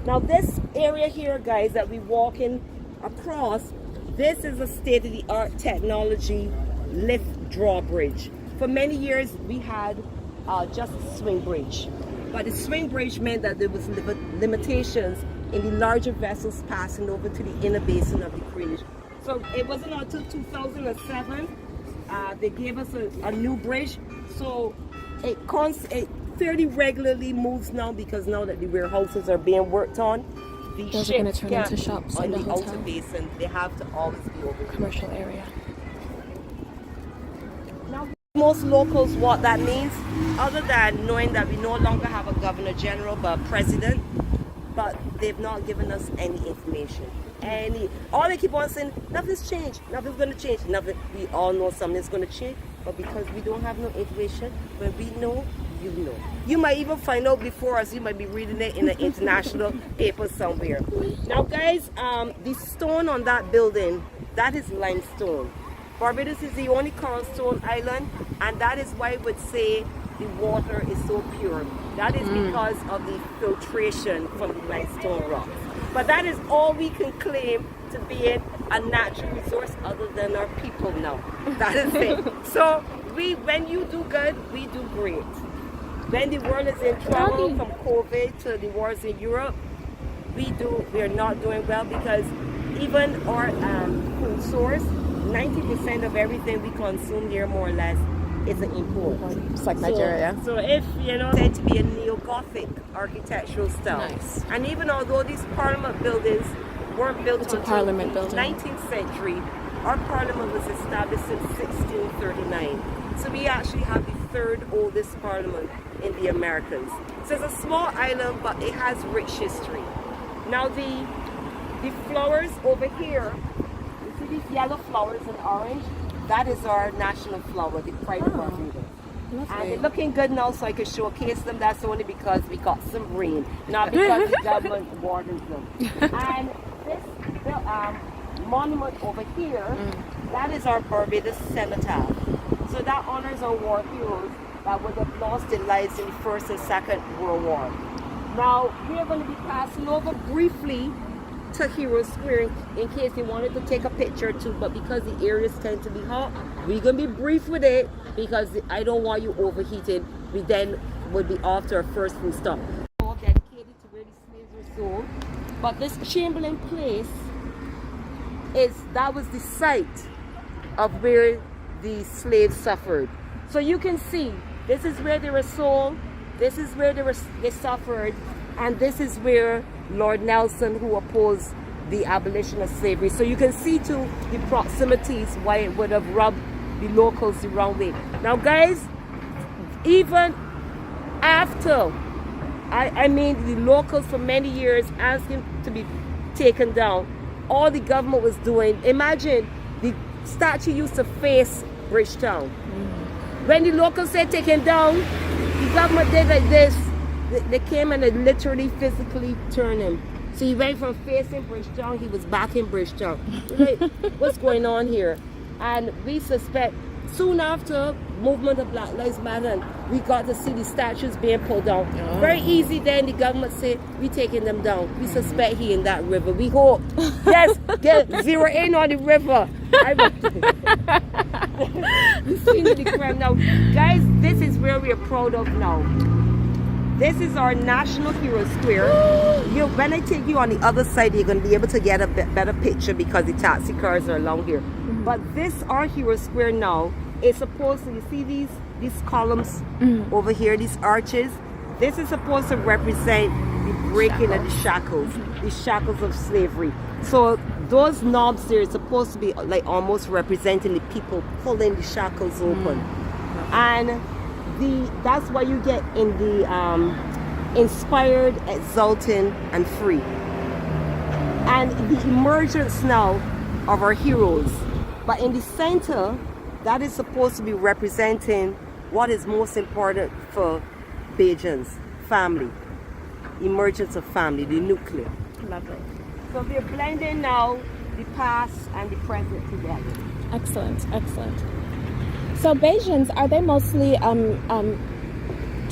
D: Now this area here, guys, that we walking across, this is a state-of-the-art technology lift drawbridge. For many years we had just a swing bridge, but the swing bridge meant that there was limitations in the larger vessels passing over to the inner basin of the creek. So it wasn't until 2007 they gave us a new bridge. So it fairly regularly moves now, because now that the warehouses are being worked on, the
A: Those are going to
D: ships
A: turn
D: can't
A: into shops
D: on
A: in the
D: the outer
A: hotel
D: basin. They have to always be over here.
A: commercial area.
D: Now, most locals, what that means, other than knowing that we no longer have a governor general but a president, but they've not given us any information. All they keep on saying, nothing's changed, nothing's going to change, nothing. We all know something's going to change, but because we don't have no information, when we know, you know. You might even find out before us. You might be reading it in an international paper somewhere. Now guys, the stone on that building, that is limestone. Barbados is the only coral stone island, and that is why I would say the water is so pure. That is because of the filtration from the limestone rocks. But that is all we can claim to be a natural resource, other than our people now. That is it. So when you do good, we do great. When the world is in trouble, from COVID to the wars in Europe, we are not doing well, because even our food source, 90% of everything we consume here, more or less, is an import.
A: It's like Nigeria.
D: So if, said to be a neo-Gothic architectural style.
A: Nice.
D: And even although these parliament buildings weren't built
A: It's a
D: until
A: parliament
D: the
A: building.
D: 19th century, our parliament was established in 1639. So we actually have the third oldest parliament in the Americas. So it's a small island, but it has rich history. Now the flowers over here, you see these yellow flowers and orange? That is our national flower, the pride of Barbados. And they're looking good now, so I can showcase them. That's only because we got some rain, not because the government waters them. And this monument over here, that is our Barbados cenotaph. So that honors our war heroes that would have lost their lives in the First and Second World War. Now, we are going to be passing over briefly to Hero Square in case you wanted to take a picture too, but because the areas tend to be hot, we're going to be brief with it, because I don't want you overheated. We then would be off to our first food stop. All dedicated to where the slaves were sold. But this Chamberlain Place that was the site of where the slaves suffered. So you can see, this is where they were sold, this is where they suffered, and this is where Lord Nelson, who opposed the abolition of slavery. So you can see to the proximities why it would have rubbed the locals the wrong way. Now guys, even after, I mean the locals for many years asking to be taken down, all the government was doing, imagine the statue used to face Bridgetown. When the locals said taken down, the government did like this. They came and they literally physically turned him. So he went from facing Bridgetown, he was back in Bridgetown. Like, what's going on here? And we suspect soon after movement of Black Lives Matter, and we got to see the statues being pulled down.
A: Oh.
D: Very easy then the government said, we taking them down. We suspect he in that river. We hope. Yes, get zero in on the river. You see the crime now. Guys, this is where we are proud of now. This is our National Hero Square. When I take you on the other side, you're going to be able to get a better picture because the taxi cars are along here. But this, our Hero Square now, is supposed to, you see these columns over here, these arches? This is supposed to represent the breaking of the shackles of slavery. So those knobs there is supposed to be like almost representing the people pulling the shackles open. And that's why you get in the inspired, exulting, and free. And the emergence now of our heroes. But in the center, that is supposed to be representing what is most important for Bajans, family. Emergence of family, the nuclear.
A: Lovely.
D: So we're blending now the past and the present together.
A: Excellent, excellent. So Bajans, are they mostly,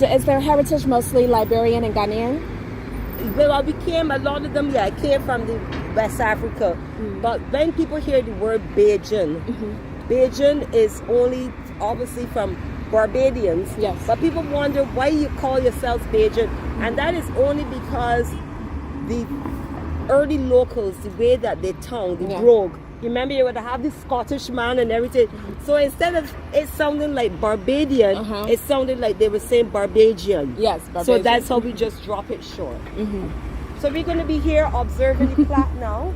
A: is their heritage mostly Liberian and Ghanaian?
D: Well, a lot of them, came from the West Africa. But when people hear the word Bajan, Bajan is only obviously from Barbadians.
A: Yes.
D: But people wonder why you call yourselves Bajan. And that is only because the early locals, the way that they tongue, the brogue, you remember you would have this Scottish man and everything. So instead of it sounding like Barbadian, it sounded like they were saying Barbadian.
A: Yes, Barbadian.
D: So that's how we just drop it short. So we're going to be here observing the plaque now.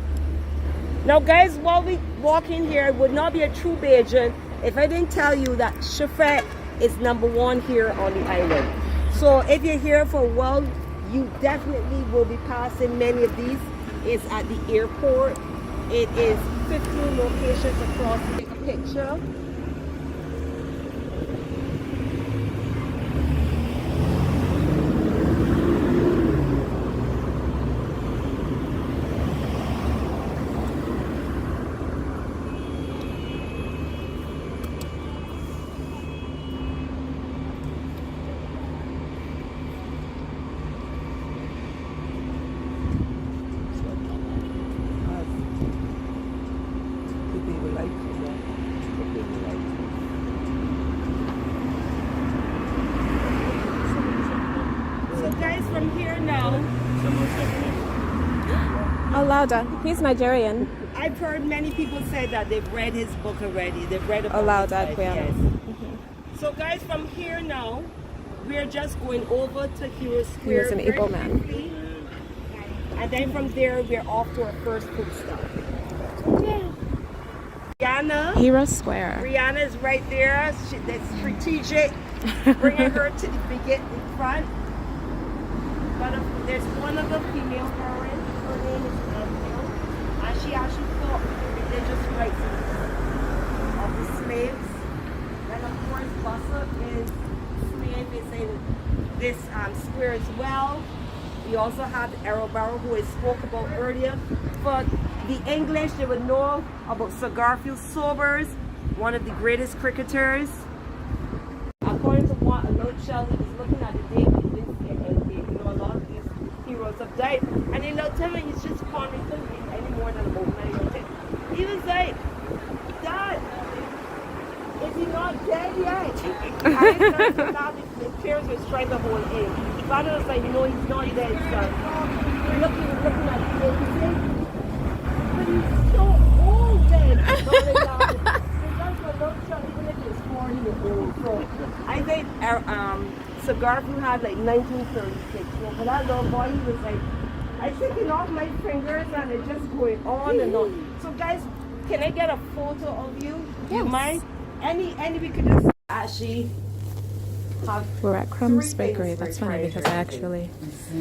D: Now guys, while we walk in here, it would not be a true Bajan if I didn't tell you that Shafet is #1 here on the island. So if you're here for a while, you definitely will be passing many of these. It's at the airport. It is 15 locations across. Take a picture. So guys, from here now,
A: Olaudah, he's Nigerian.
D: I've heard many people say that they've read his book already. They've read about
A: Olaudah,
D: his life,
A: yes.
D: So guys, from here now, we're just going over to Hero Square.
A: He was an
D: very
A: Igbo man.
D: quickly. And then from there, we're off to our first food stop. Rihanna.
A: Hero Square.
D: Rihanna is right there. That's strategic. Bringing her to the front. But there's one of the female heroines. Her name is Abigail. And she actually fought for the religious rights of the slaves. And of course, Bussa is slave is in this square as well. We also have Errol Barrow, who I spoke about earlier. For the English, they would know about Sir Garfield Sobers, one of the greatest cricketers. According to what a little child, he was looking at the day he didn't see it, and a lot of these heroes have died. And in that time, he's just calling, he couldn't read any more than about 9 or 10. He was like, Dad, is he not dead yet? And now the parents were trying to hold him. Father was like, no, he's not dead, son. Looking at the kid, he said, but he's so old then. So I think Sir Garfield had like 1936. So for that little boy, he was like, I'm taking off my fingers and it's just going on and on. So guys, can I get a photo of you? Do you mind? Any we could just actually have.
A: We're at Crumb's Bakery. That's funny because I actually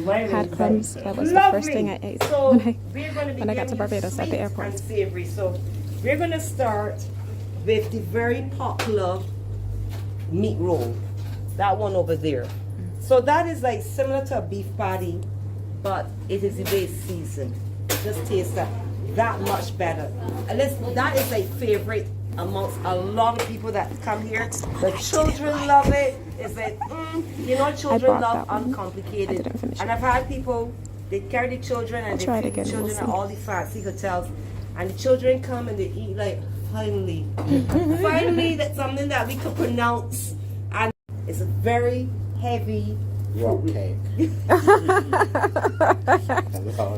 A: had crumbs. That was the first thing I ate
D: So
A: when I got to Barbados at the airport.
D: And savory. So we're going to start with the very popular meat roll. That one over there. So that is like similar to a beef patty, but it is the way it's seasoned. Just taste that much better. And that is a favorite amongst a lot of people that come here. The children love it. It's like, children love uncomplicated. And I've had people, they carry the children and they feed the children at all the fancy hotels. And the children come and they eat like, finally, that's something that we could pronounce. And it's a very heavy
E: rock cake.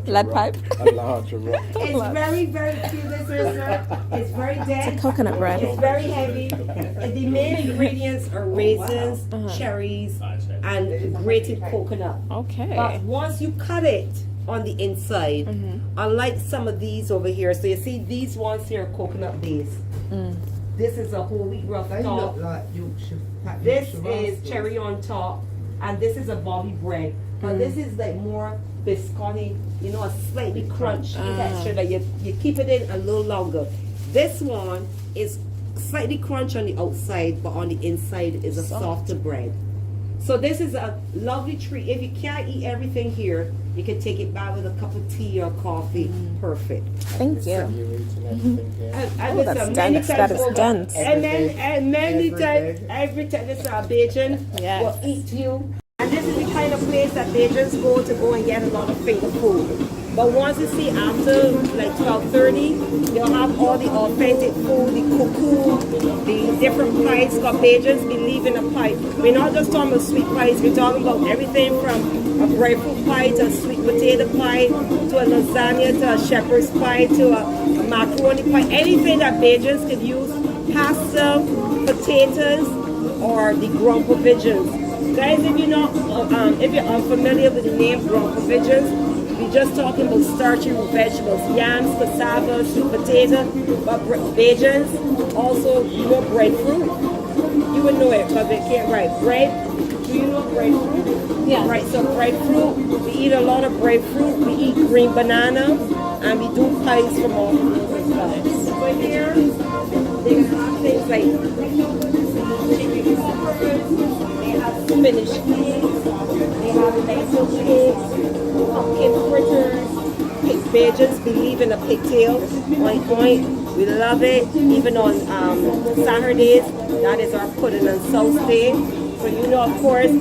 A: Lead pipe.
E: A larger rock.
D: It's very, very cute. It's very dense.
A: It's a coconut bread.
D: It's very heavy. The main ingredients are raisins, cherries, and grated coconut.
A: Okay.
D: But once you cut it on the inside, unlike some of these over here, so you see these ones here are coconut based. This is a whole wheat rough top. This is cherry on top. And this is a bobby bread. But this is like more biscotti, a slightly crunchy texture that you keep it in a little longer. This one is slightly crunch on the outside, but on the inside is a softer bread. So this is a lovely treat. If you can't eat everything here, you can take it back with a cup of tea or coffee. Perfect.
A: Thank you.
E: You're eating everything here.
A: Oh, that's dense. That is dense.
D: And many times, every time this Bajans will eat you. And this is the kind of place that Bajans go and get a lot of finger food. But once you see after like 12:30, they'll have all the authentic food, the cuckoo, the different pies. Because Bajans believe in a pie. We're not just talking about sweet pies. We're talking about everything from a breadfruit pie to a sweet potato pie to a lasagna to a shepherd's pie to a macaroni pie. Anything that Bajans could use. Pasta, potatoes, or the ground provisions. Guys, if you're unfamiliar with the name ground provisions, we're just talking about starchy vegetables, yams, cassava, sweet potato, but Bajans also know breadfruit. You would know it because they can't write bread. Do you know breadfruit? Yeah. Right, so breadfruit, we eat a lot of breadfruit, we eat green banana, and we do pies from all over stuff. So here, they have things like chicken peppers, they have spinach cakes, they have lentil cakes, pumpkin fritters, pig Bajans believe in a pigtail, oink oink, we love it. Even on Saturdays, that is our pudding and sauce day. So of course,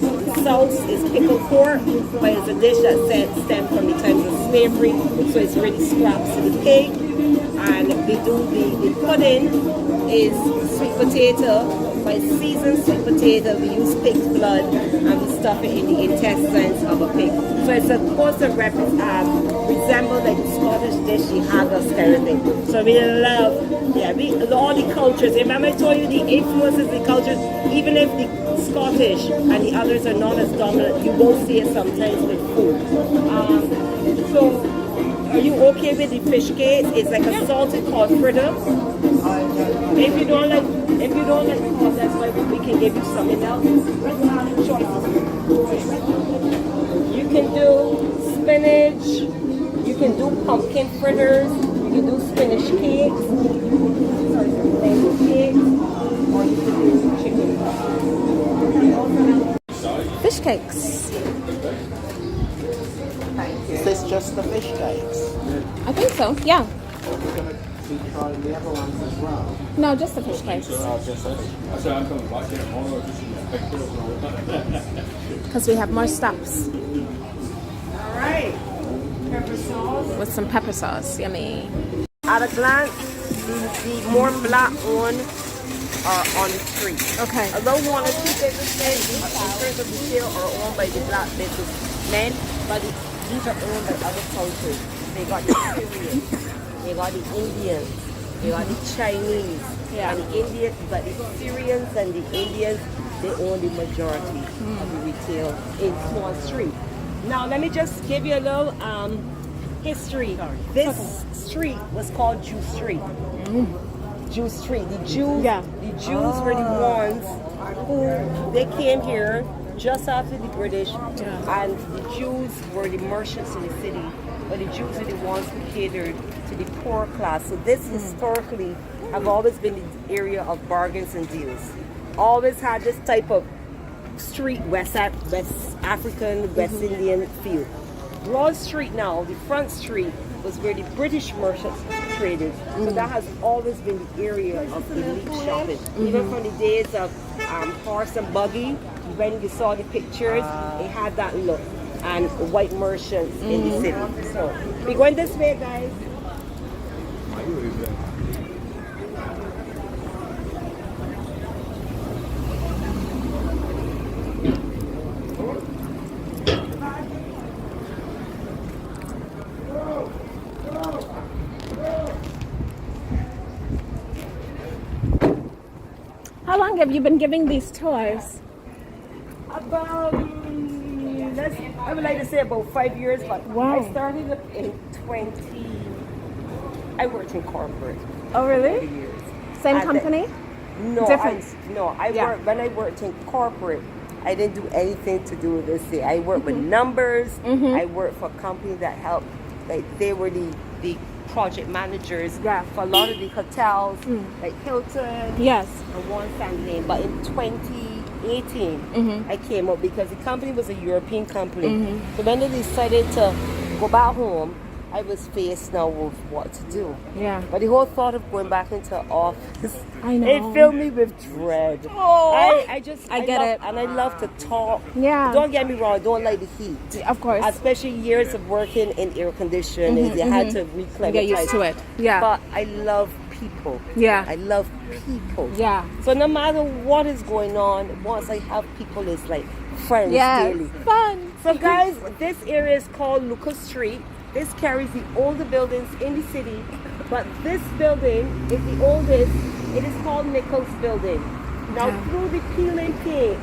D: sauce is pickled pork, but it's a dish that stems from the times of slavery, so it's really scraps to the cake. And we do the pudding is sweet potato, but it's seasoned sweet potato. We use pig's blood and we stuff it in the intestines of a pig. So it's supposed to resemble like the Scottish dish, the haggis kind of thing. So we love, all the cultures. Remember I told you the influences, the cultures, even if the Scottish and the others are not as dominant, you will see it sometimes with food. So are you okay with the fish cake? It's like a salted cod fritter. If you don't like cod, that's why we can give you something else. You can do spinach, you can do pumpkin fritters, you can do spinach cakes, lentil cakes, or you can do chicken.
A: Fish cakes.
E: Is this just the fish cakes?
A: I think so. Yeah.
E: Or are we going to be trying the other ones as well?
A: No, just the fish cakes.
E: Oh, just the fish cakes.
A: Because we have more stops
D: All right, pepper sauce.
A: with some pepper sauce. Yummy.
D: At a glance, the more black one are on the street.
A: Okay.
D: Although one or two businesses, in terms of detail, are owned by the black businessmen, but these are owned by other cultures. They got the Syrians, they got the Indians, they got the Chinese, and the Syrians and the Indians, they own the majority of the retail in Swan Street. Now let me just give you a little history. This street was called Jew Street. Jew Street. The Jews were the ones who they came here just after the British, and the Jews were the merchants in the city, but the Jews are the ones who catered to the poor class. So this historically have always been the area of bargains and deals. Always had this type of street, West African, West Indian feel. Broad Street now, the front street, was where the British merchants traded. So that has always been the area of elite shopping. Even from the days of horse and buggy, when you saw the pictures, it had that look. And white merchants in the city. So we're going this way, guys.
A: How long have you been giving these tours?
D: About, I would like to say about 5 years, but
A: Wow.
D: I started in I worked in corporate
A: Oh, really?
D: years.
A: Same
D: And
A: company?
D: No,
A: Difference. Yeah.
D: worked, when I worked in corporate, I didn't do anything to do with this thing. I worked with numbers. I worked for a company that helped, like they were the project managers
A: Yeah.
D: for a lot of the hotels, like Hilton,
A: Yes.
D: and one Sand Lane. But in 2018, I came up because the company was a European company. So when they decided to go back home, I was faced now with what to do.
A: Yeah.
D: But the whole thought of going back into office,
A: I know.
D: it filled me with dread.
A: Oh.
D: I
A: get
D: love,
A: it.
D: and I love to talk.
A: Yeah.
D: Don't get me wrong, I don't like the heat.
A: Of course.
D: Especially years of working in air conditioning, you had to reclimatize.
A: Get used to it. Yeah.
D: But I love people.
A: Yeah.
D: I love people.
A: Yeah.
D: So no matter what is going on, once I have people, it's like friends
A: Yes.
D: daily.
A: Fun.
D: So guys, this area is called Lucas Street. This carries the older buildings in the city, but this building is the oldest. It is called Nichols Building. Now
A: Yeah.
D: through the peeling paint,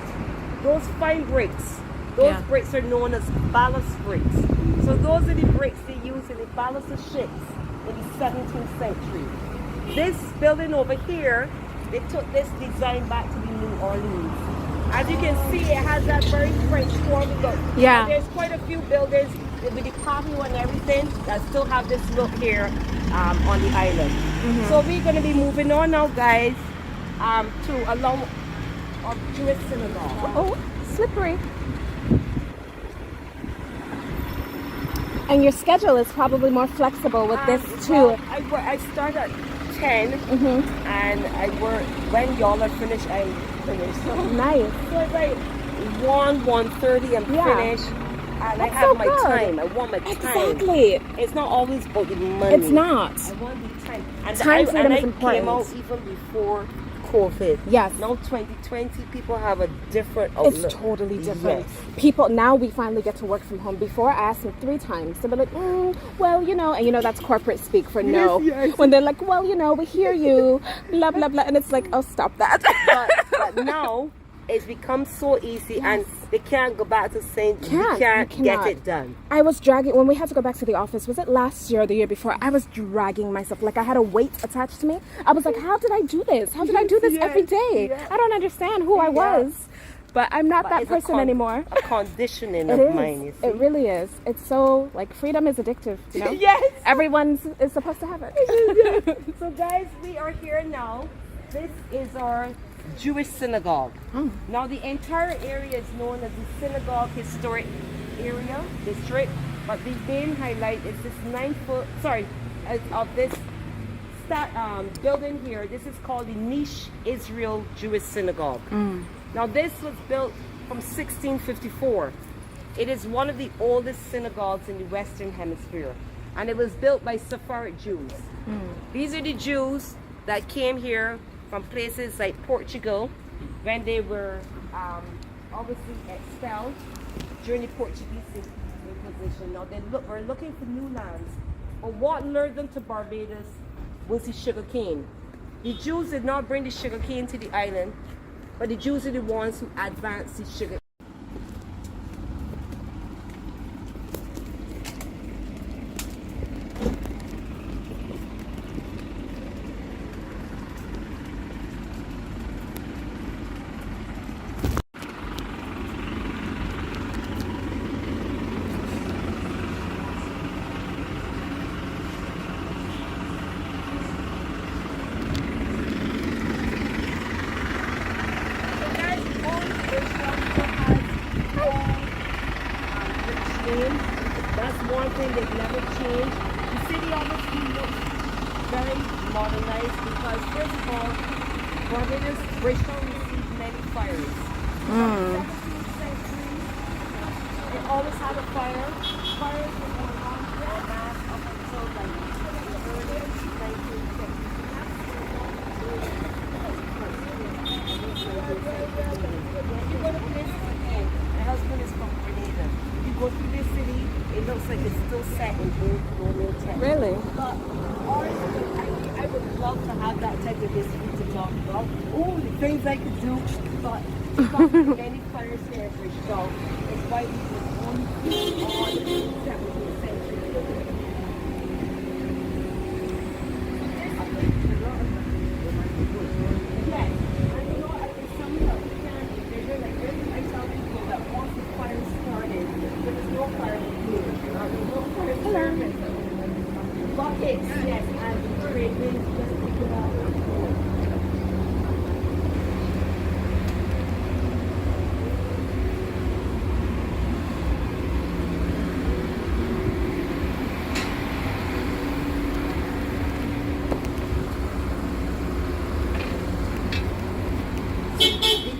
D: those fine bricks, those
A: Yeah.
D: bricks are known as ballast bricks. So those are the bricks they use in the ballast of ships in the 17th century. This building over here, they took this design back to the New Orleans. As you can see, it has that very French form look.
A: Yeah.
D: And there's quite a few buildings with the patio and everything that still have this look here on the island. So we're going to be moving on now, guys, to along of Jewish synagogue.
A: Oh, slippery. And your schedule is probably more flexible with this too.
D: Well, I start at 10 and I work when y'all are finished. I'm finished. So,
A: Nice.
D: so it's like 1:30. I'm
A: Yeah.
D: finished, and I
A: That's
D: have
A: so
D: my
A: good.
D: time. I want my time.
A: Exactly.
D: It's not always about the money.
A: It's not.
D: I want the time. And
A: Time freedom is
D: I came out
A: important.
D: even before COVID.
A: Yes.
D: Now 2020, people have a different outlook.
A: It's totally different.
D: Yes.
A: People, now we finally get to work from home. Before, I asked them 3 times. They'll be like, well, and that's corporate speak for no.
D: yes.
A: When they're like, well, we hear you, blah, blah, blah. And it's like, oh, stop that.
D: But now it's become so easy, and they can't go back to saying you
A: You
D: can't get
A: cannot.
D: it done.
A: I was dragging, when we had to go back to the office, was it last year or the year before? I was dragging myself. Like I had a weight attached to me. I was like, how did I do this? How did I do this
D: Yes,
A: every day?
D: yes.
A: I don't understand who I was. But I'm not
D: But
A: that
D: it's
A: person anymore.
D: A conditioning
A: It
D: of
A: is.
D: mine, you see.
A: It really is. It's so, like, freedom is addictive,
D: Yes.
A: Everyone is supposed to have it.
D: So guys, we are here now. This is our Jewish synagogue. Now the entire area is known as the Synagogue Historic Area District, but the main highlight is this 9-foot, of this building here. This is called the Niche Israel Jewish Synagogue. Now this was built from 1654. It is one of the oldest synagogues in the Western Hemisphere, and it was built by Sephardic Jews. These are the Jews that came here from places like Portugal when they were obviously expelled during the Portuguese Inquisition. Now they were looking for new lands, but what lured them to Barbados was the sugar cane. The Jews did not bring the sugar cane to the island, but the Jews are the ones who advanced the sugar. So guys, all the restaurants one thing they've never changed. The city obviously looks very modernized because first of all, Barbados, Bridgetown received many fires.
A: Mm.
D: 17th century, it always had a fire. Fires were going on en masse up until like the early 1950s. You go to places again. My husband is from Grenada. You go through this city, it looks like it's still set in old colonial times.
A: Really?
D: But honestly, I would love to have that type of history to talk about. Oh, the things I could do, but many fires here at Bridgetown. It's why we were only on the 17th century. Yes, and you know, I think some of them can't envision, like this, I tell people that once the fire started, there was no fire here. There's no fire service. Buckets, yes, and the trade winds just pick it up.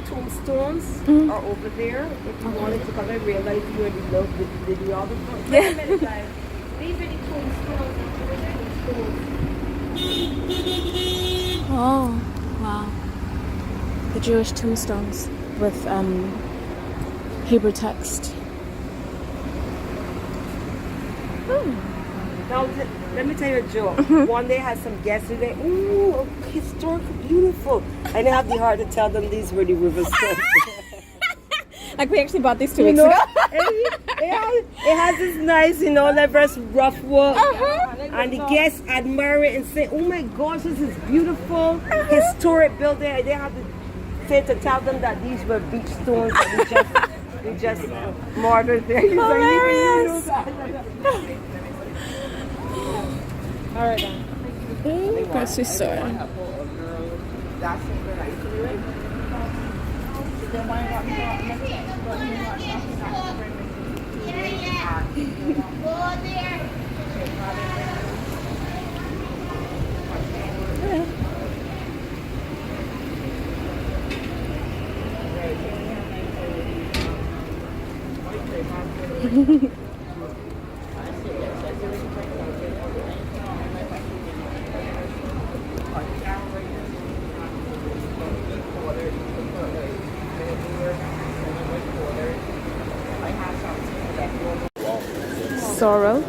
D: Tombstones are over there. If you wanted to come and realize you already love the videographer.
A: Yeah.
D: These are the tombstones.
A: Oh, wow. The Jewish tombstones with Hebrew text.
D: Now, let me tell you a joke. One day I had some guests today. Ooh, historical, beautiful. And I have the heart to tell them these were the riverstones.
A: Like we actually bought these 2
D: You
A: weeks
D: know,
A: ago.
D: it has this nice, you know, like very rough work. And the guests admire it and say, oh my gosh, this is beautiful, historic building. And they have to say to tell them that these were beach stones that we just martyred there.
A: Hilarious.
D: All right, then.
A: Grocery store. Sorrel,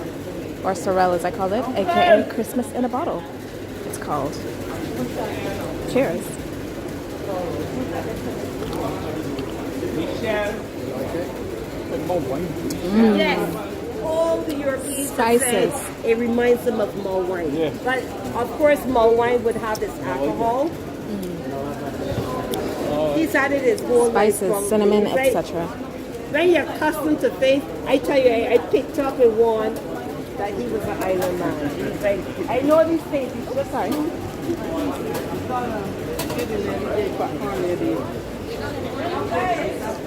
A: or sorrel as I call it, aka Christmas in a bottle, it's called. Cheers.
D: Yes. All the Europeans
A: Spices.
D: say it reminds them of mulled wine. Yeah. But of course mulled wine would have its alcohol. He's added his whole life
A: Spices,
D: from
A: cinnamon,
D: right?
A: etc.
D: When you're accustomed to things, I tell you, I picked up with one that he was an island man. He's like, I know these things, he's just sorry.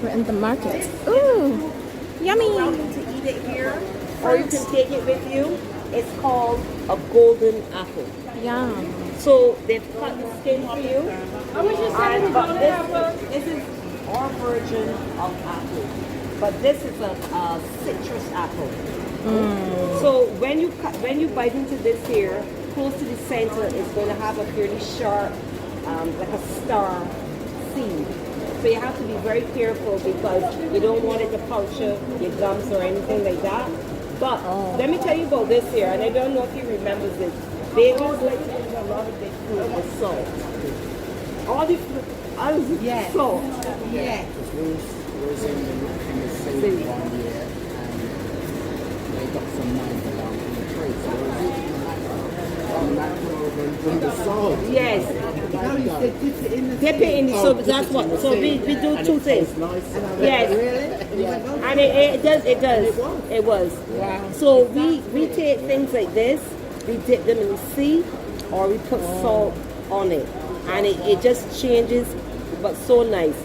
A: We're in the market. Ooh, yummy.
D: Welcome to eat it here, or you can take it with you. It's called a golden apple.
A: Yum.
D: So they've cut the skin for you. How much is this is our version of apple, but this is a citrus apple. So when you bite into this here, close to the center, it's going to have a fairly sharp, like a star seed. So you have to be very careful because you don't want it to puncture your gums or anything like that. But let me tell you about this here, and I don't know if you remember this. Babies like to eat a lot of their food with salt. All the food, salt. Yes.
E: Was in the sea one year and they got some mango along from the tree. So it was eating the mango from the salt.
D: Yes.
E: No, you said dip it in the
D: Dip it in the so that's what. So we do two things.
E: Nice.
D: Yes.
E: Really? Yeah.
D: And it was.
E: Wow.
D: So we take things like this, we dip them in the sea, or we put salt on it, and it just changes, but so nice.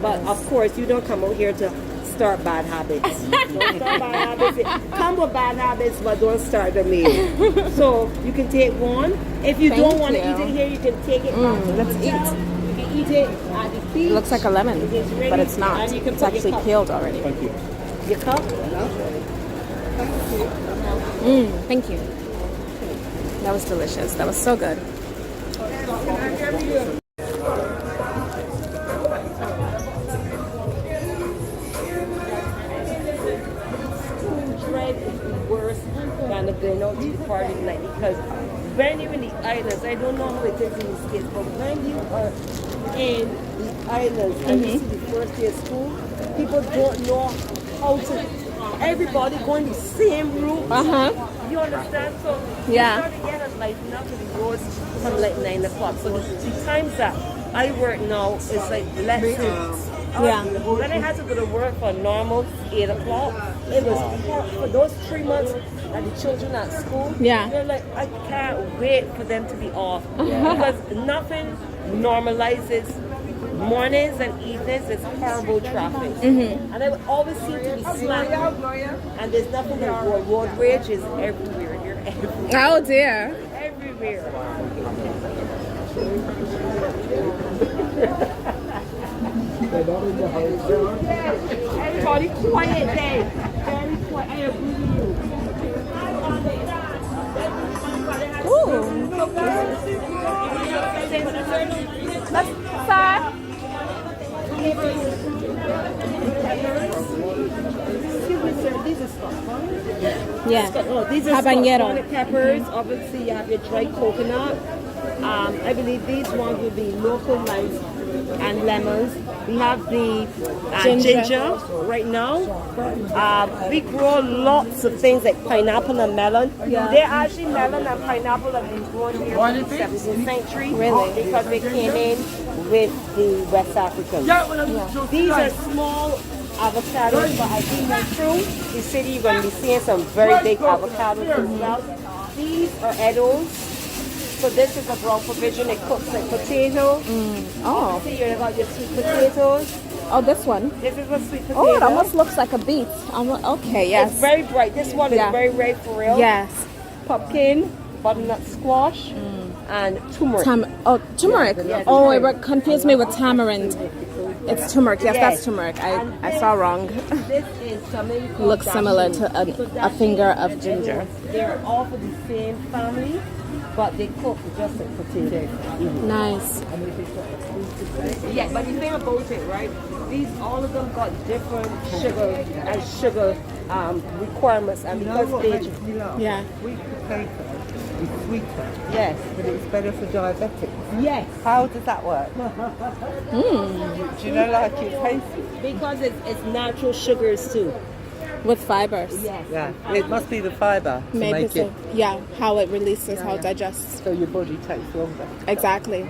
D: But of course, you don't come out here to start bad habits. Don't start bad habits. Come with bad habits, but don't start them either. So you can take one. If you don't want to eat it here, you can take it back to the
A: let's
D: hotel. You can eat it at the beach.
A: It looks like a lemon,
D: It is ready,
A: but it's not.
D: and you can
A: It's
D: put your
A: actually
D: cup.
A: peeled already.
E: Thank you.
D: Your cup?
A: Thank you. That was delicious. That was so good.
D: Dread is the worst kind of going out to the party night because when you're in the islands, I don't know how it is in the States, but when you are in the islands and you see the first day of school, people don't know how to. Everybody going the same route. You understand? So
A: Yeah.
D: you start to get us lighting up to the roads from like 9 o'clock. So the times that I work now is like less than.
A: Yeah.
D: When I had to go to work for normal 8 o'clock, it was hard for those 3 months that the children at school.
A: Yeah.
D: They're like, I can't wait for them to be off because nothing normalizes mornings and evenings. It's horrible traffic, and I would always seem to be slammed. And there's nothing like road rage is everywhere. You're everywhere.
A: Oh dear.
D: Everywhere. Everybody quiet there. Very quiet. I agree with you.
A: Ooh. That's sad.
D: Excuse me, sir. These are stuff, huh?
A: Yeah.
D: Oh, these are
A: Habanero.
D: garlic peppers. Obviously, you have your dried coconut. I believe these ones will be local limes and lemons. We have the ginger right now. We grow lots of things like pineapple and melon.
A: Yeah.
D: They're actually melon and pineapple have been grown here in the 17th century.
A: Really?
D: Because they came in with the West Africans. These are small avocados, but as you move through the city, you're going to be seeing some very big avocados as well. These are edibles. So this is a brown provision. It cooks like potato.
A: Oh.
D: See, you got your sweet potatoes.
A: Oh, this one.
D: This is a sweet potato.
A: Oh, it almost looks like a beet. Okay, yes.
D: It's very bright. This one is
A: Yeah.
D: very red for real.
A: Yes.
D: Pumpkin, butternut squash, and turmeric.
A: Turmeric.
D: Yes,
A: Oh,
D: turmeric.
A: it confused me with tamarind. It's turmeric. Yes,
D: Yes.
A: that's turmeric. I saw wrong.
D: This is something called
A: Looks similar
D: dasheen.
A: to
D: So
A: a
D: dasheen
A: finger of
D: and
A: ginger.
D: edibles, they're all for the same family, but they cook just like potato.
A: Nice.
D: Yeah, but the thing about it, right? These all of them got different sugar requirements, and because they
A: Yeah.
F: Sweet potato is sweeter,
D: yes,
F: but it's better for diabetics.
D: yes,
F: How does that work? Do you know, like it tastes?
D: because it's natural sugars too.
A: With fibers.
D: Yes.
F: Yeah, it must be the fibre to
A: Maybe
F: make
A: so.
F: it
A: Yeah, how it releases, how it digests.
F: so your body takes longer.
A: Exactly.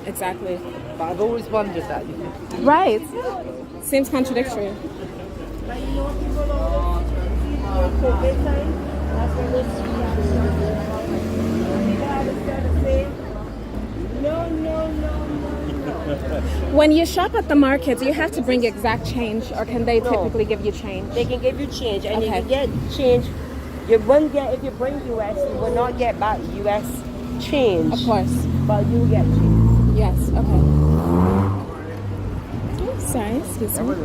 A: Exactly.
F: But I've always wondered that. You can
A: Right. Seems contradictory.
D: But you know, people always COVID time. That's when this no.
A: When you shop at the market, do you have to bring exact change, or can they typically give you change?
D: They can give you change, and you
A: Okay.
D: can get change. You won't get if you bring US, you will not get back US change.
A: Of course.
D: But you will get change.
A: Yes. Okay. Oh, sorry. Excuse me.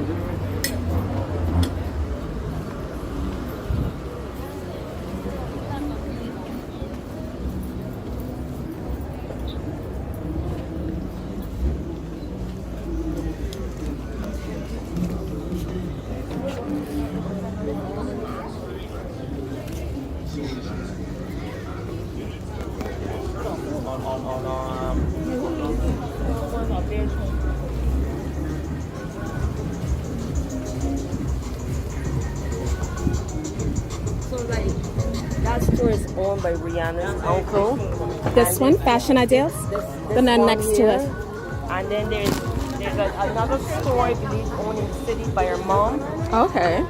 D: So like that store is owned by Rihanna's uncle.
A: This one, Fashion Ideals.
D: This
A: The one
D: one
A: next to
D: here.
A: it.
D: And then there's another store I believe owned in the city by her mom.
A: Okay.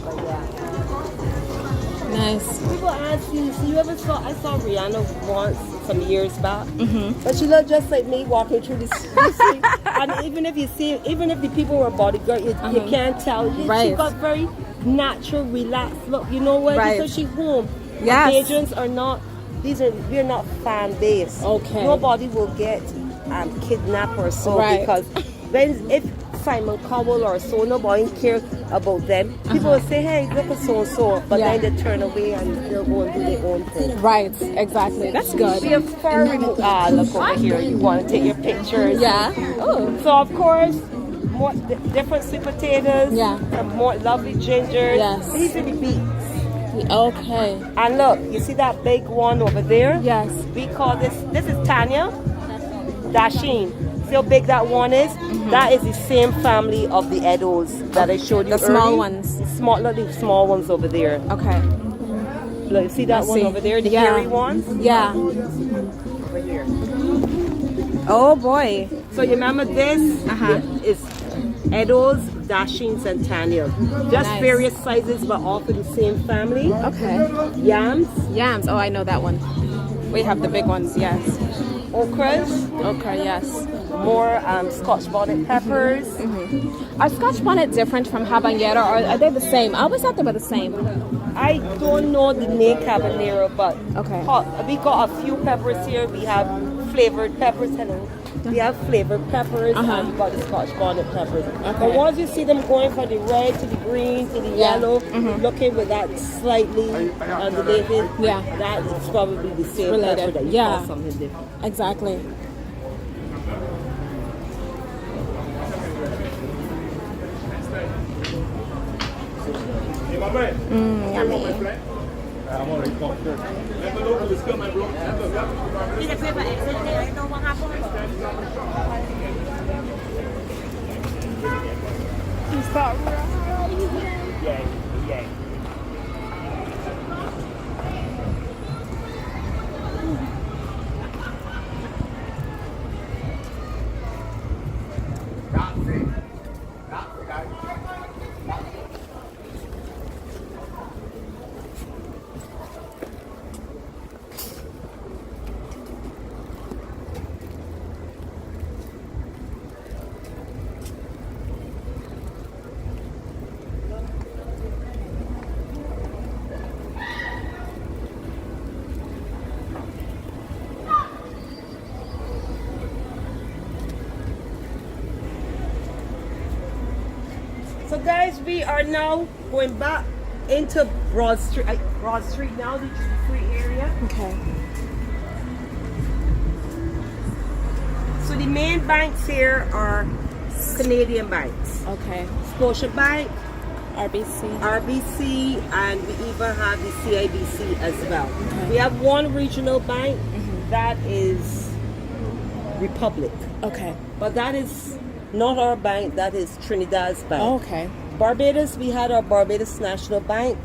D: But yeah.
A: Nice.
D: People ask you, so you ever saw, I saw Rihanna once some years back, but she looked just like me walking through this street. And even if you see, even if the people were bodyguard, you can't tell. She
A: Right.
D: got very natural, relaxed look. You know what?
A: Right.
D: Because she's home.
A: Yes.
D: Agents are not, we're not fan base.
A: Okay.
D: Nobody will get kidnapped or so
A: Right.
D: because if Simon Cowell or so, nobody cares about them. People will say, hey, look at so and so, but
A: Yeah.
D: then they turn away and they'll go and do their own thing.
A: Right, exactly. That's good.
D: We have far removed. Look over here. You want to take your pictures?
A: Yeah. Oh.
D: So of course, more different sweet potatoes.
A: Yeah.
D: Some more lovely gingers.
A: Yes.
D: These are the beets.
A: Okay.
D: And look, you see that big one over there?
A: Yes.
D: We call this. This is Tanya. Dasheen. See how big that one is? That is the same family of the Edos that I showed you
A: The small
D: early.
A: ones.
D: Small, look, the small ones over there.
A: Okay.
D: Look, you see that
A: I
D: one
A: see.
D: over there? The
A: Yeah.
D: hairy ones?
A: Yeah.
D: Over here.
A: Oh boy.
D: So you remember this is Edos, Dasheens, and Tanya. Just
A: Nice.
D: various sizes, but all for the same family.
A: Okay.
D: Yams,
A: Yams. Oh, I know that one. We have the big ones. Yes.
D: okras,
A: Okay. Yes.
D: more Scotch bonnet peppers.
A: Are Scotch bonnet different from habanero, or are they the same? I always thought they were the same.
D: I don't know the name habanero, but
A: Okay.
D: we got a few peppers here. We have flavored peppers. Hello. We have flavored peppers and we got the Scotch bonnet peppers. But once you see them going from the red to the green to the yellow, looking with that slightly underrated, that is probably the same
A: Related.
D: pepper that you
A: Yeah.
D: call something different.
A: Exactly. Yummy.
D: So guys, we are now going back into Broad Street. Broad Street now, the free area.
A: Okay.
D: So the main banks here are Canadian banks.
A: Okay.
D: Scotia Bank,
A: RBC.
D: RBC, and we even have the CIBC as well.
A: Okay.
D: We have one regional bank that is Republic.
A: Okay.
D: But that is not our bank, that is Trinidad's bank.
A: Okay.
D: Barbados, we had our Barbados National Bank,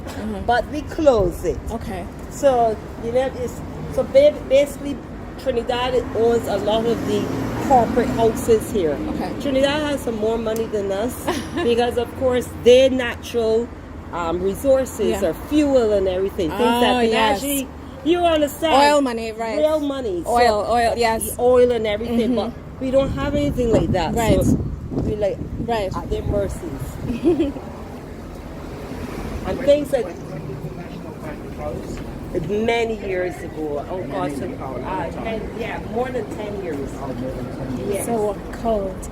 D: but we closed it.
A: Okay.
D: So, you know, basically Trinidad owns a lot of the corporate houses here.
A: Okay.
D: Trinidad has some more money than us because, of course, their natural resources are fuel and everything. Things that can actually, you understand.
A: Oil money, right.
D: Real money.
A: Oil, yes.
D: The oil and everything, but we don't have anything like that.
A: Right.
D: So we like
A: Right.
D: at their mercies. And things like many years ago. Oh God, so, more than 10 years. Yes.
A: So cold.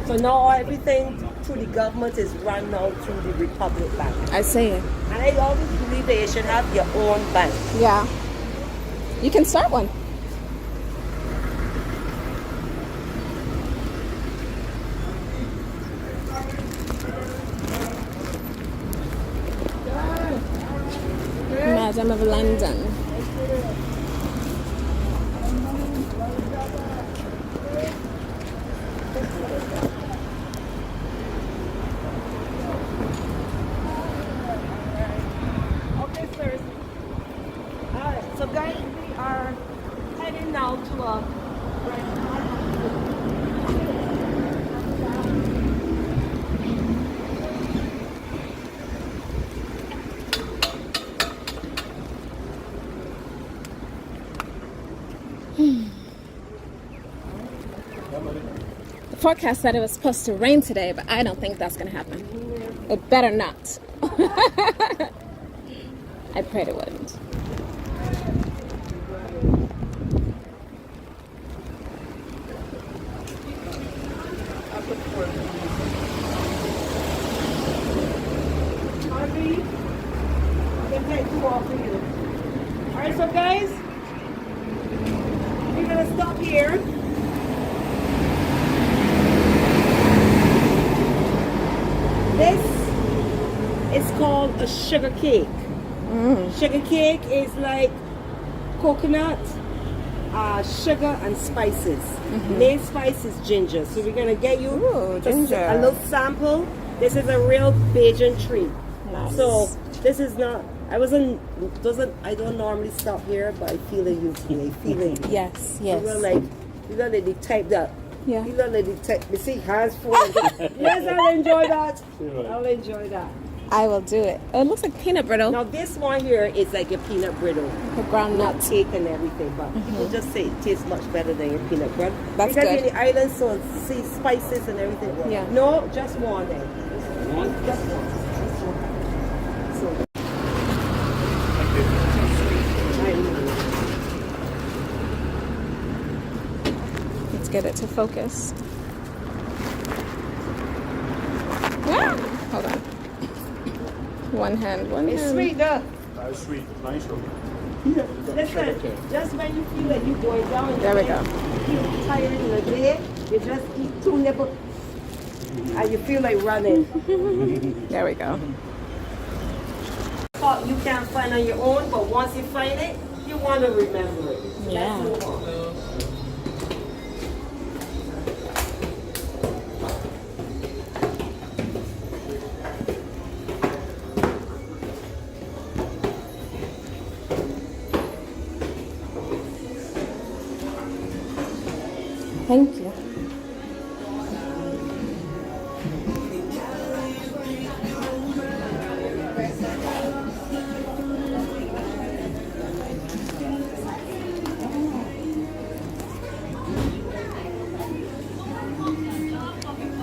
D: So now everything through the government is run now through the Republic Bank.
A: I see.
D: And I always believe that you should have your own bank.
A: Yeah. You can start one. Madam of London.
D: Okay, sir. Alright, so guys, we are heading now to a
A: forecast said it was supposed to rain today, but I don't think that's gonna happen. It better not. I prayed it wouldn't.
D: Alright, so guys, we're gonna stop here. This is called a sugar cake. Sugar cake is like coconut, sugar, and spices. Main spice is ginger. So we're gonna get you
A: ginger.
D: a little sample. This is a real Bajan treat.
A: Nice.
D: So this is not. I don't normally stop here, but I feel it. You feel it.
A: Yes,
D: You're gonna let it type that.
A: Yeah.
D: You're gonna let it type. You see, hands full. Yes, I'll enjoy that. I'll enjoy that.
A: I will do it. Oh, it looks like peanut brittle.
D: Now this one here is like a peanut brittle.
A: The ground
D: Not
A: nuts.
D: cake and everything, but people just say it tastes much better than your peanut butter.
A: That's
D: because
A: good.
D: in the islands, so see spices and everything.
A: Yeah.
D: No, just one then. Just one. So.
A: Let's get it to focus. Ah, hold on. One hand.
D: It's sweet though.
C: That's sweet. Nice.
D: Listen, just when you feel like you're going down,
A: There we go.
D: You feel tired in the day, you just eat 2 nipples and you feel like running.
A: There we go.
D: You can't find on your own, but once you find it, you want to remember it.
A: Yeah.
D: Let's move on.
A: Thank you.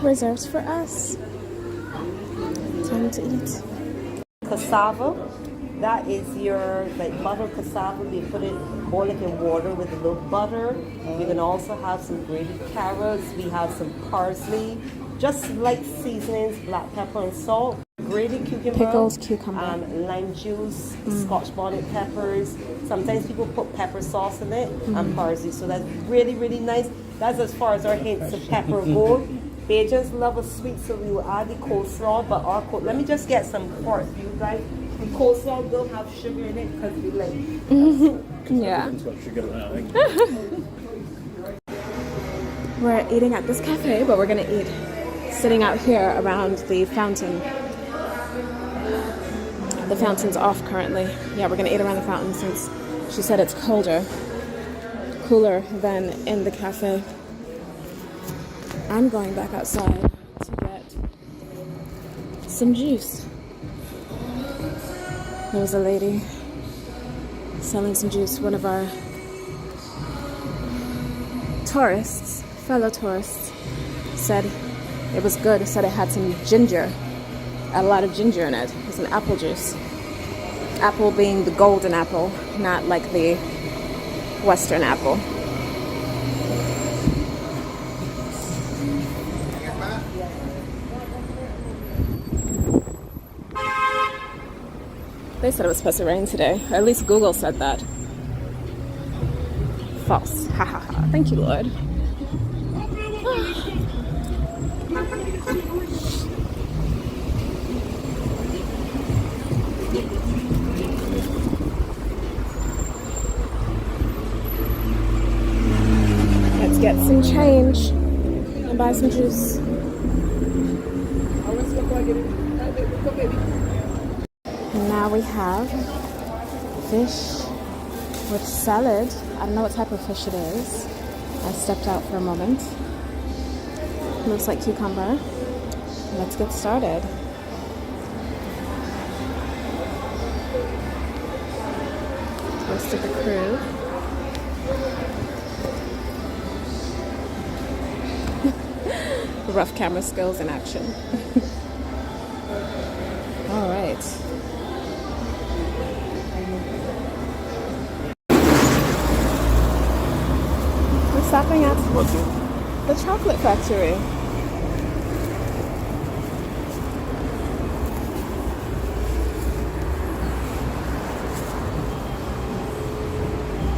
A: Reserves for us. Time to eat.
D: Cassava, that is your like butter cassava. We put it, boil it in water with a little butter. We can also have some grated carrots. We have some parsley, just like seasonings, black pepper and salt. Grated cucumber,
A: Pickles, cucumber.
D: lime juice, Scotch bonnet peppers. Sometimes people put pepper sauce in it and parsley. So that's really, really nice. That's as far as our hints of pepper go. Bajans love a sweet, so we will add the coleslaw. But our let me just get some parts for you guys. The coleslaw don't have sugar in it because we like.
A: Yeah. We're eating at this cafe, but we're gonna eat sitting out here around the fountain. The fountain's off currently. Yeah, we're gonna eat around the fountain since she said it's cooler than in the cafe. I'm going back outside to get some juice. There was a lady selling some juice. One of our fellow tourists, said it was good. Said it had some ginger, a lot of ginger in it. It was an apple juice. Apple being the golden apple, not like the Western apple. They said it was supposed to rain today. Or at least Google said that. False. Ha ha ha. Thank you, Lord. Let's get some change and buy some juice. And now we have fish with salad. I don't know what type of fish it is. I stepped out for a moment. Looks like cucumber. Let's get started. Toasted the crew. rough camera skills in action. All right. We're stopping at the chocolate factory.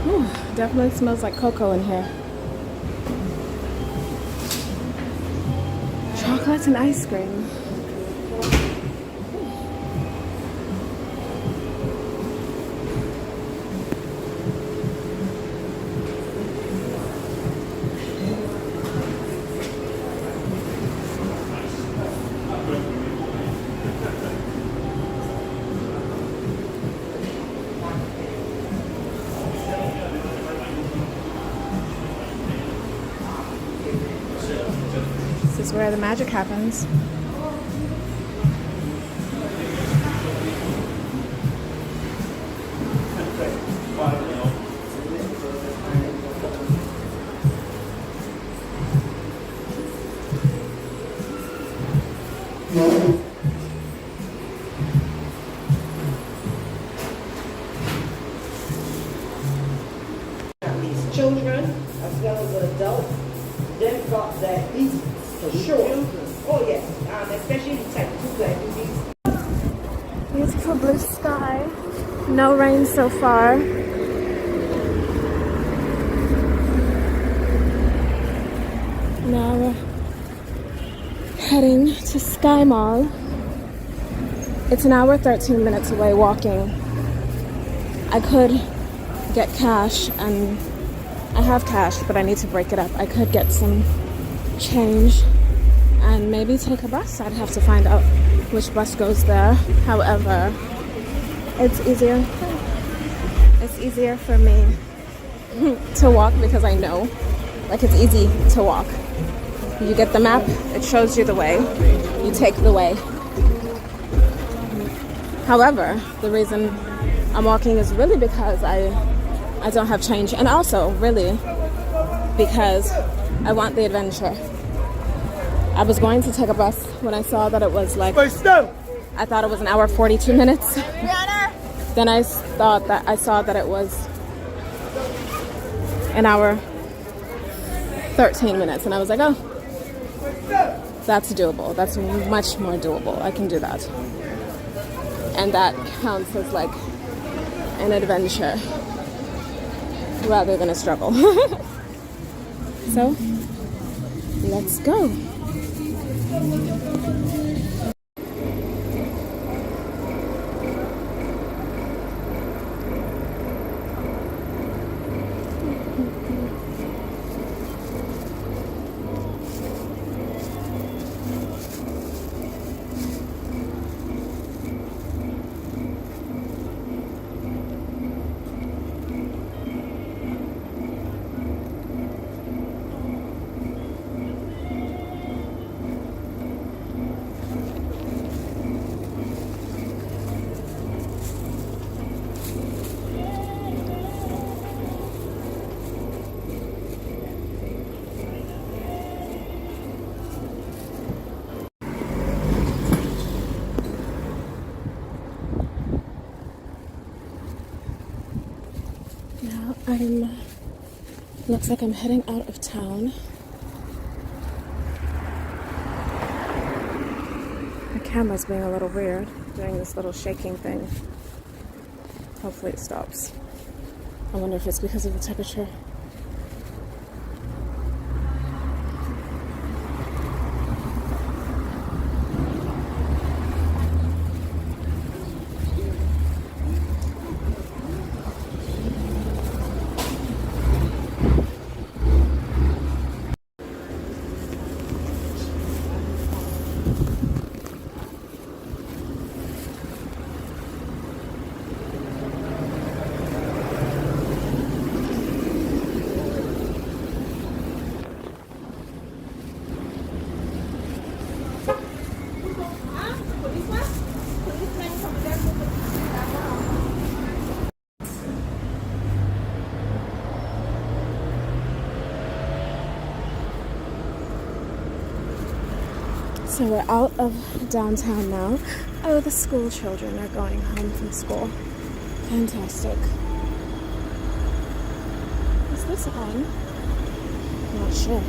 A: Ooh, definitely smells like cocoa in here. Chocolate and ice cream. This is where the magic happens.
D: These children as well as the adults, they've got that these for sure. Oh yes, especially the type 2 diabetes.
A: Beautiful blue sky. No rain so far. Now we're heading to Sky Mall. It's an hour 13 minutes away walking. I could get cash, and I have cash, but I need to break it up. I could get some change and maybe take a bus. I'd have to find out which bus goes there. However, it's easier for me to walk because I know, like, it's easy to walk. You get the map, it shows you the way, you take the way. However, the reason I'm walking is really because I don't have change, and also really because I want the adventure. I was going to take a bus when I saw that it was like, I thought it was an hour 42 minutes. Then I saw that it was an hour 13 minutes, and I was like, oh, that's doable. That's much more doable. I can do that. And that counts as like an adventure rather than a struggle. So, let's go. Looks like I'm heading out of town. The camera's being a little weird, doing this little shaking thing. Hopefully it stops. I wonder if it's because of the temperature. So we're out of downtown now. Oh, the school children are going home from school. Fantastic. Is this on? Not sure.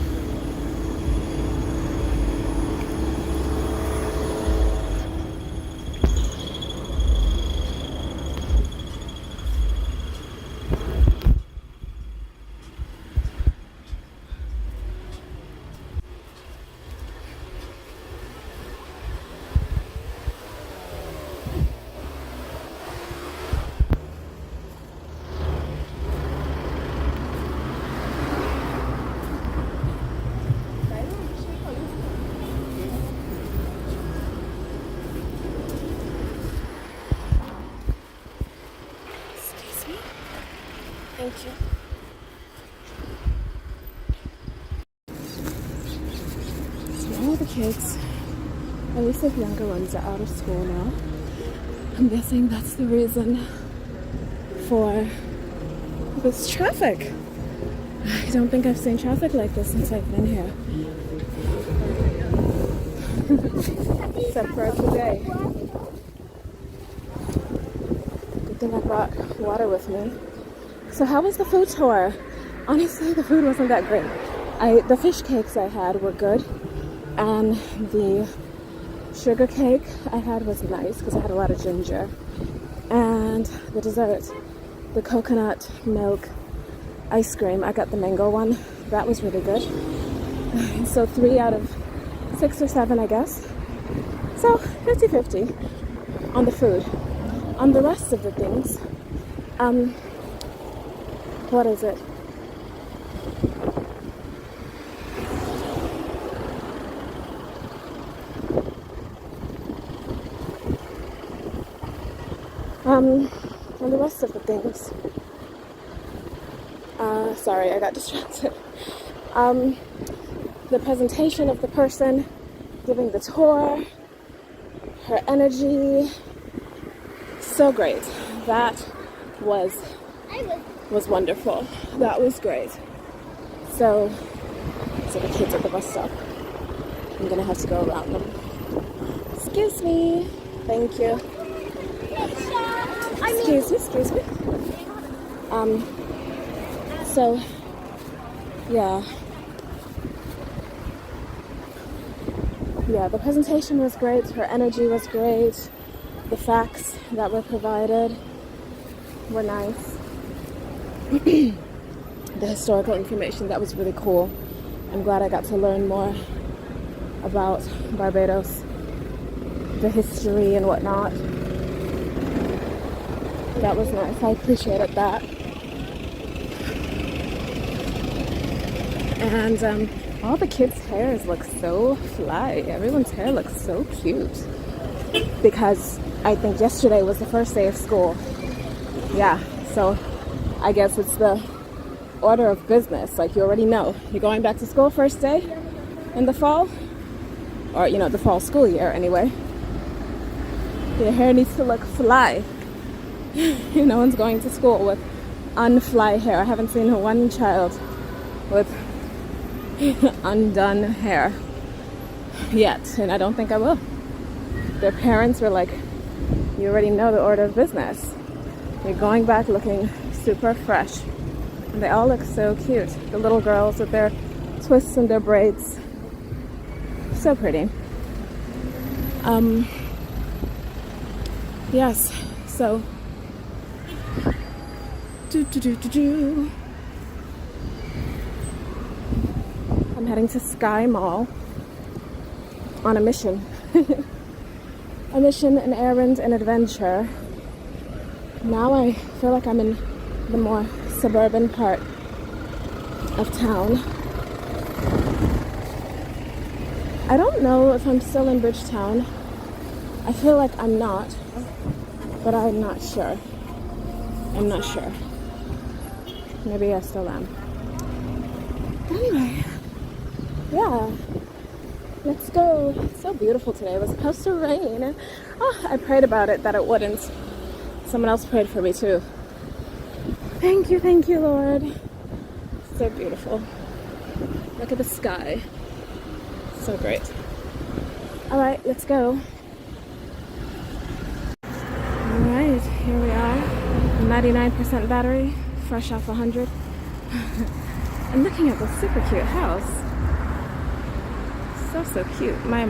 A: Excuse me. Thank you. So all the kids, at least the younger ones, are out of school now. I'm guessing that's the reason for this traffic. I don't think I've seen traffic like this since I've been here. Except for today. Good thing I brought water with me. So how was the food tour? Honestly, the food wasn't that great. The fish cakes I had were good, and the sugar cake I had was nice because I had a lot of ginger. And the dessert, the coconut milk ice cream, I got the mango one. That was really good. So 3 out of 6 or 7, I guess. So 50-50 on the food. On the rest of the things, what is it? On the rest of the things, sorry, I got distracted. The presentation of the person giving the tour, her energy, so great. That was wonderful. That was great. So the kids at the bus stop. I'm gonna have to go around them. Excuse me. Thank you. Excuse me. So, yeah. Yeah, the presentation was great. Her energy was great. The facts that were provided were nice. The historical information, that was really cool. I'm glad I got to learn more about Barbados, the history and whatnot. That was nice. I appreciated that. And all the kids' hairs look so fly. Everyone's hair looks so cute. Because I think yesterday was the first day of school. Yeah, so I guess it's the order of business. Like, you already know. You're going back to school first day in the fall. Or, you know, the fall school year anyway. Your hair needs to look fly. No one's going to school with unfly hair. I haven't seen one child with undone hair yet, and I don't think I will. Their parents were like, you already know the order of business. You're going back looking super fresh. And they all look so cute. The little girls with their twists and their braids. So pretty. Yes, so I'm heading to Sky Mall on a mission. A mission, an errand, an adventure. Now I feel like I'm in the more suburban part of town. I don't know if I'm still in Bridgetown. I feel like I'm not, but I'm not sure. I'm not sure. Maybe I still am. Anyway, yeah. Let's go. It's so beautiful today. It was supposed to rain. Oh, I prayed about it that it wouldn't. Someone else prayed for me too. Thank you, Lord. So beautiful. Look at the sky. So great. Alright, let's go. Alright, here we are. 99% battery, fresh off 100. And looking at this super cute house. So cute. My.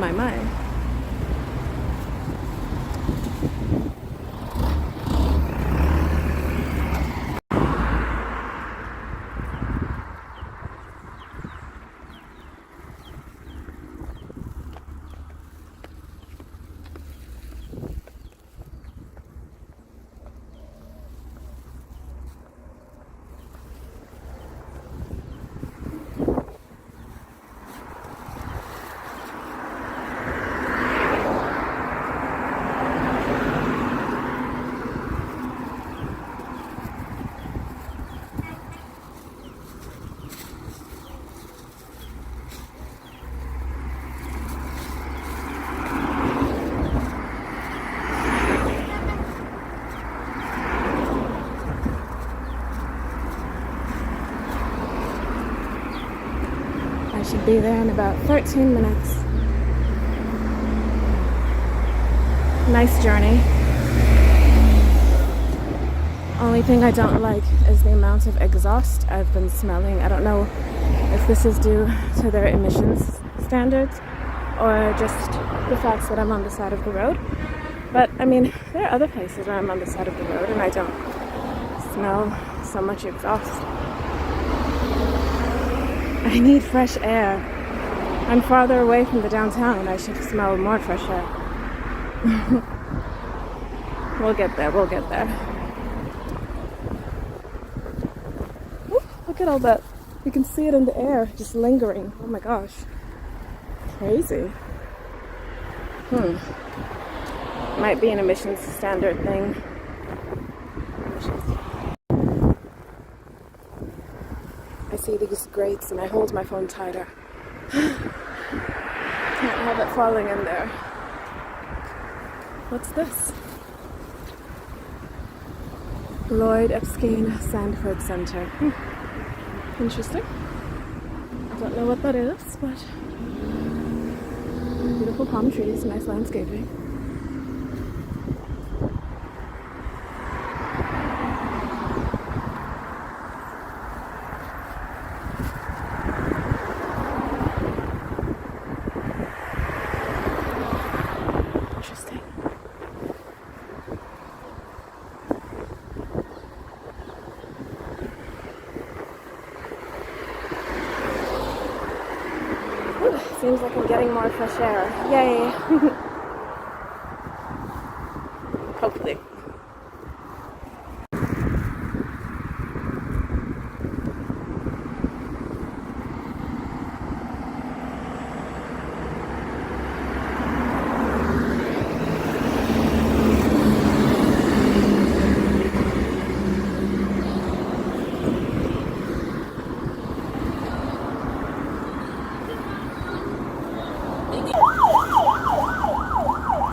A: I should be there in about 13 minutes. Nice journey. Only thing I don't like is the amount of exhaust I've been smelling. I don't know if this is due to their emissions standards or just the fact that I'm on the side of the road. But I mean, there are other places where I'm on the side of the road and I don't smell so much exhaust. I need fresh air. I'm farther away from the downtown. I should smell more fresh air. We'll get there. Ooh, look at all that. You can see it in the air, just lingering. Oh my gosh. Crazy. Might be an emissions standard thing. I see these grates and I hold my phone tighter. Can't have it falling in there. What's this? Lloyd Epstein Sandford Center. Interesting. I don't know what that is, but beautiful palm trees, nice landscaping. Interesting. Ooh, seems like I'm getting more fresh air. Yay! Hopefully.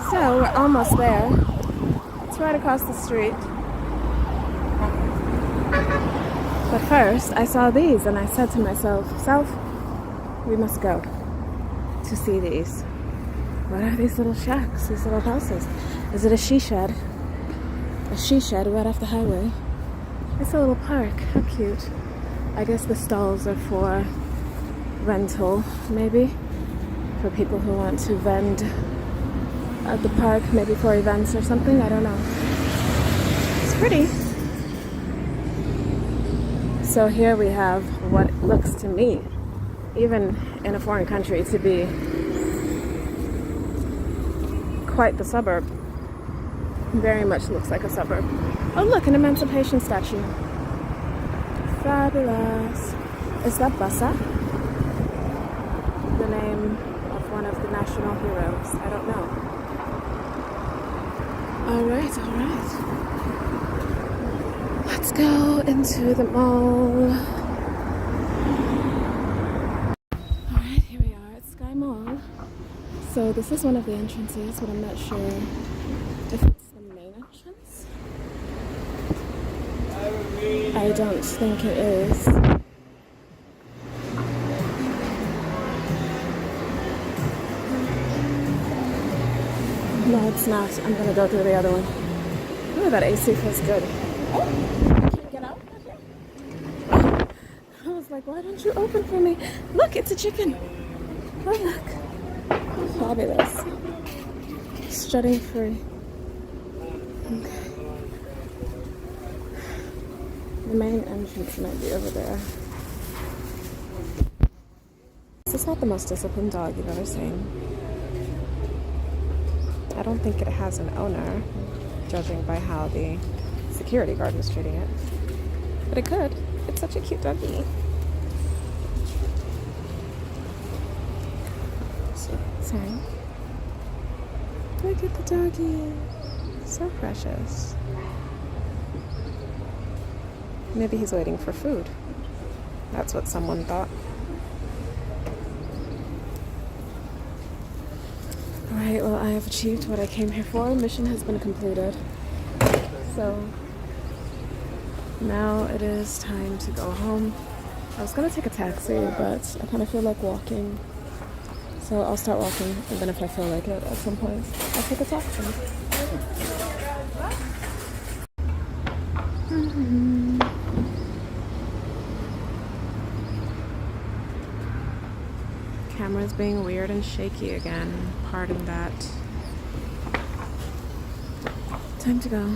A: So we're almost there. It's right across the street. But first, I saw these and I said to myself, Self, we must go to see these. What are these little shacks, these little houses? Is it a she shed? A she shed right off the highway. It's a little park. How cute. I guess the stalls are for rental, maybe. For people who want to vend at the park, maybe for events or something, I don't know. It's pretty. So here we have what looks to me, even in a foreign country, to be quite the suburb. Very much looks like a suburb. Oh look, an Emancipation statue. Fabulous. Is that Bassa? The name of one of the national heroes. I don't know. Alright. Let's go into the mall. Alright, here we are at Sky Mall. So this is one of the entrances, but I'm not sure if it's the main entrance. I don't think it is. it's not, I'm gonna go through the other one. Ooh, that AC feels good. Oh, I can't get out. Oh, I was like, why don't you open for me? Look, it's a chicken. Oh, look. Fabulous. Strutting free. Okay. The main entrance might be over there. This is not the most disciplined dog you've ever seen. I don't think it has an owner, judging by how the security guard was treating it. But it could. It's such a cute doggy. Sorry. Look at the doggy. So precious. Maybe he's waiting for food. That's what someone thought. Alright, well, I have achieved what I came here for. Mission has been completed. So now it is time to go home. I was gonna take a taxi, but I kind of feel like walking. So I'll start walking, and then if I feel like it at some point, I'll take a taxi. Camera's being weird and shaky again. Pardon that. Time to go.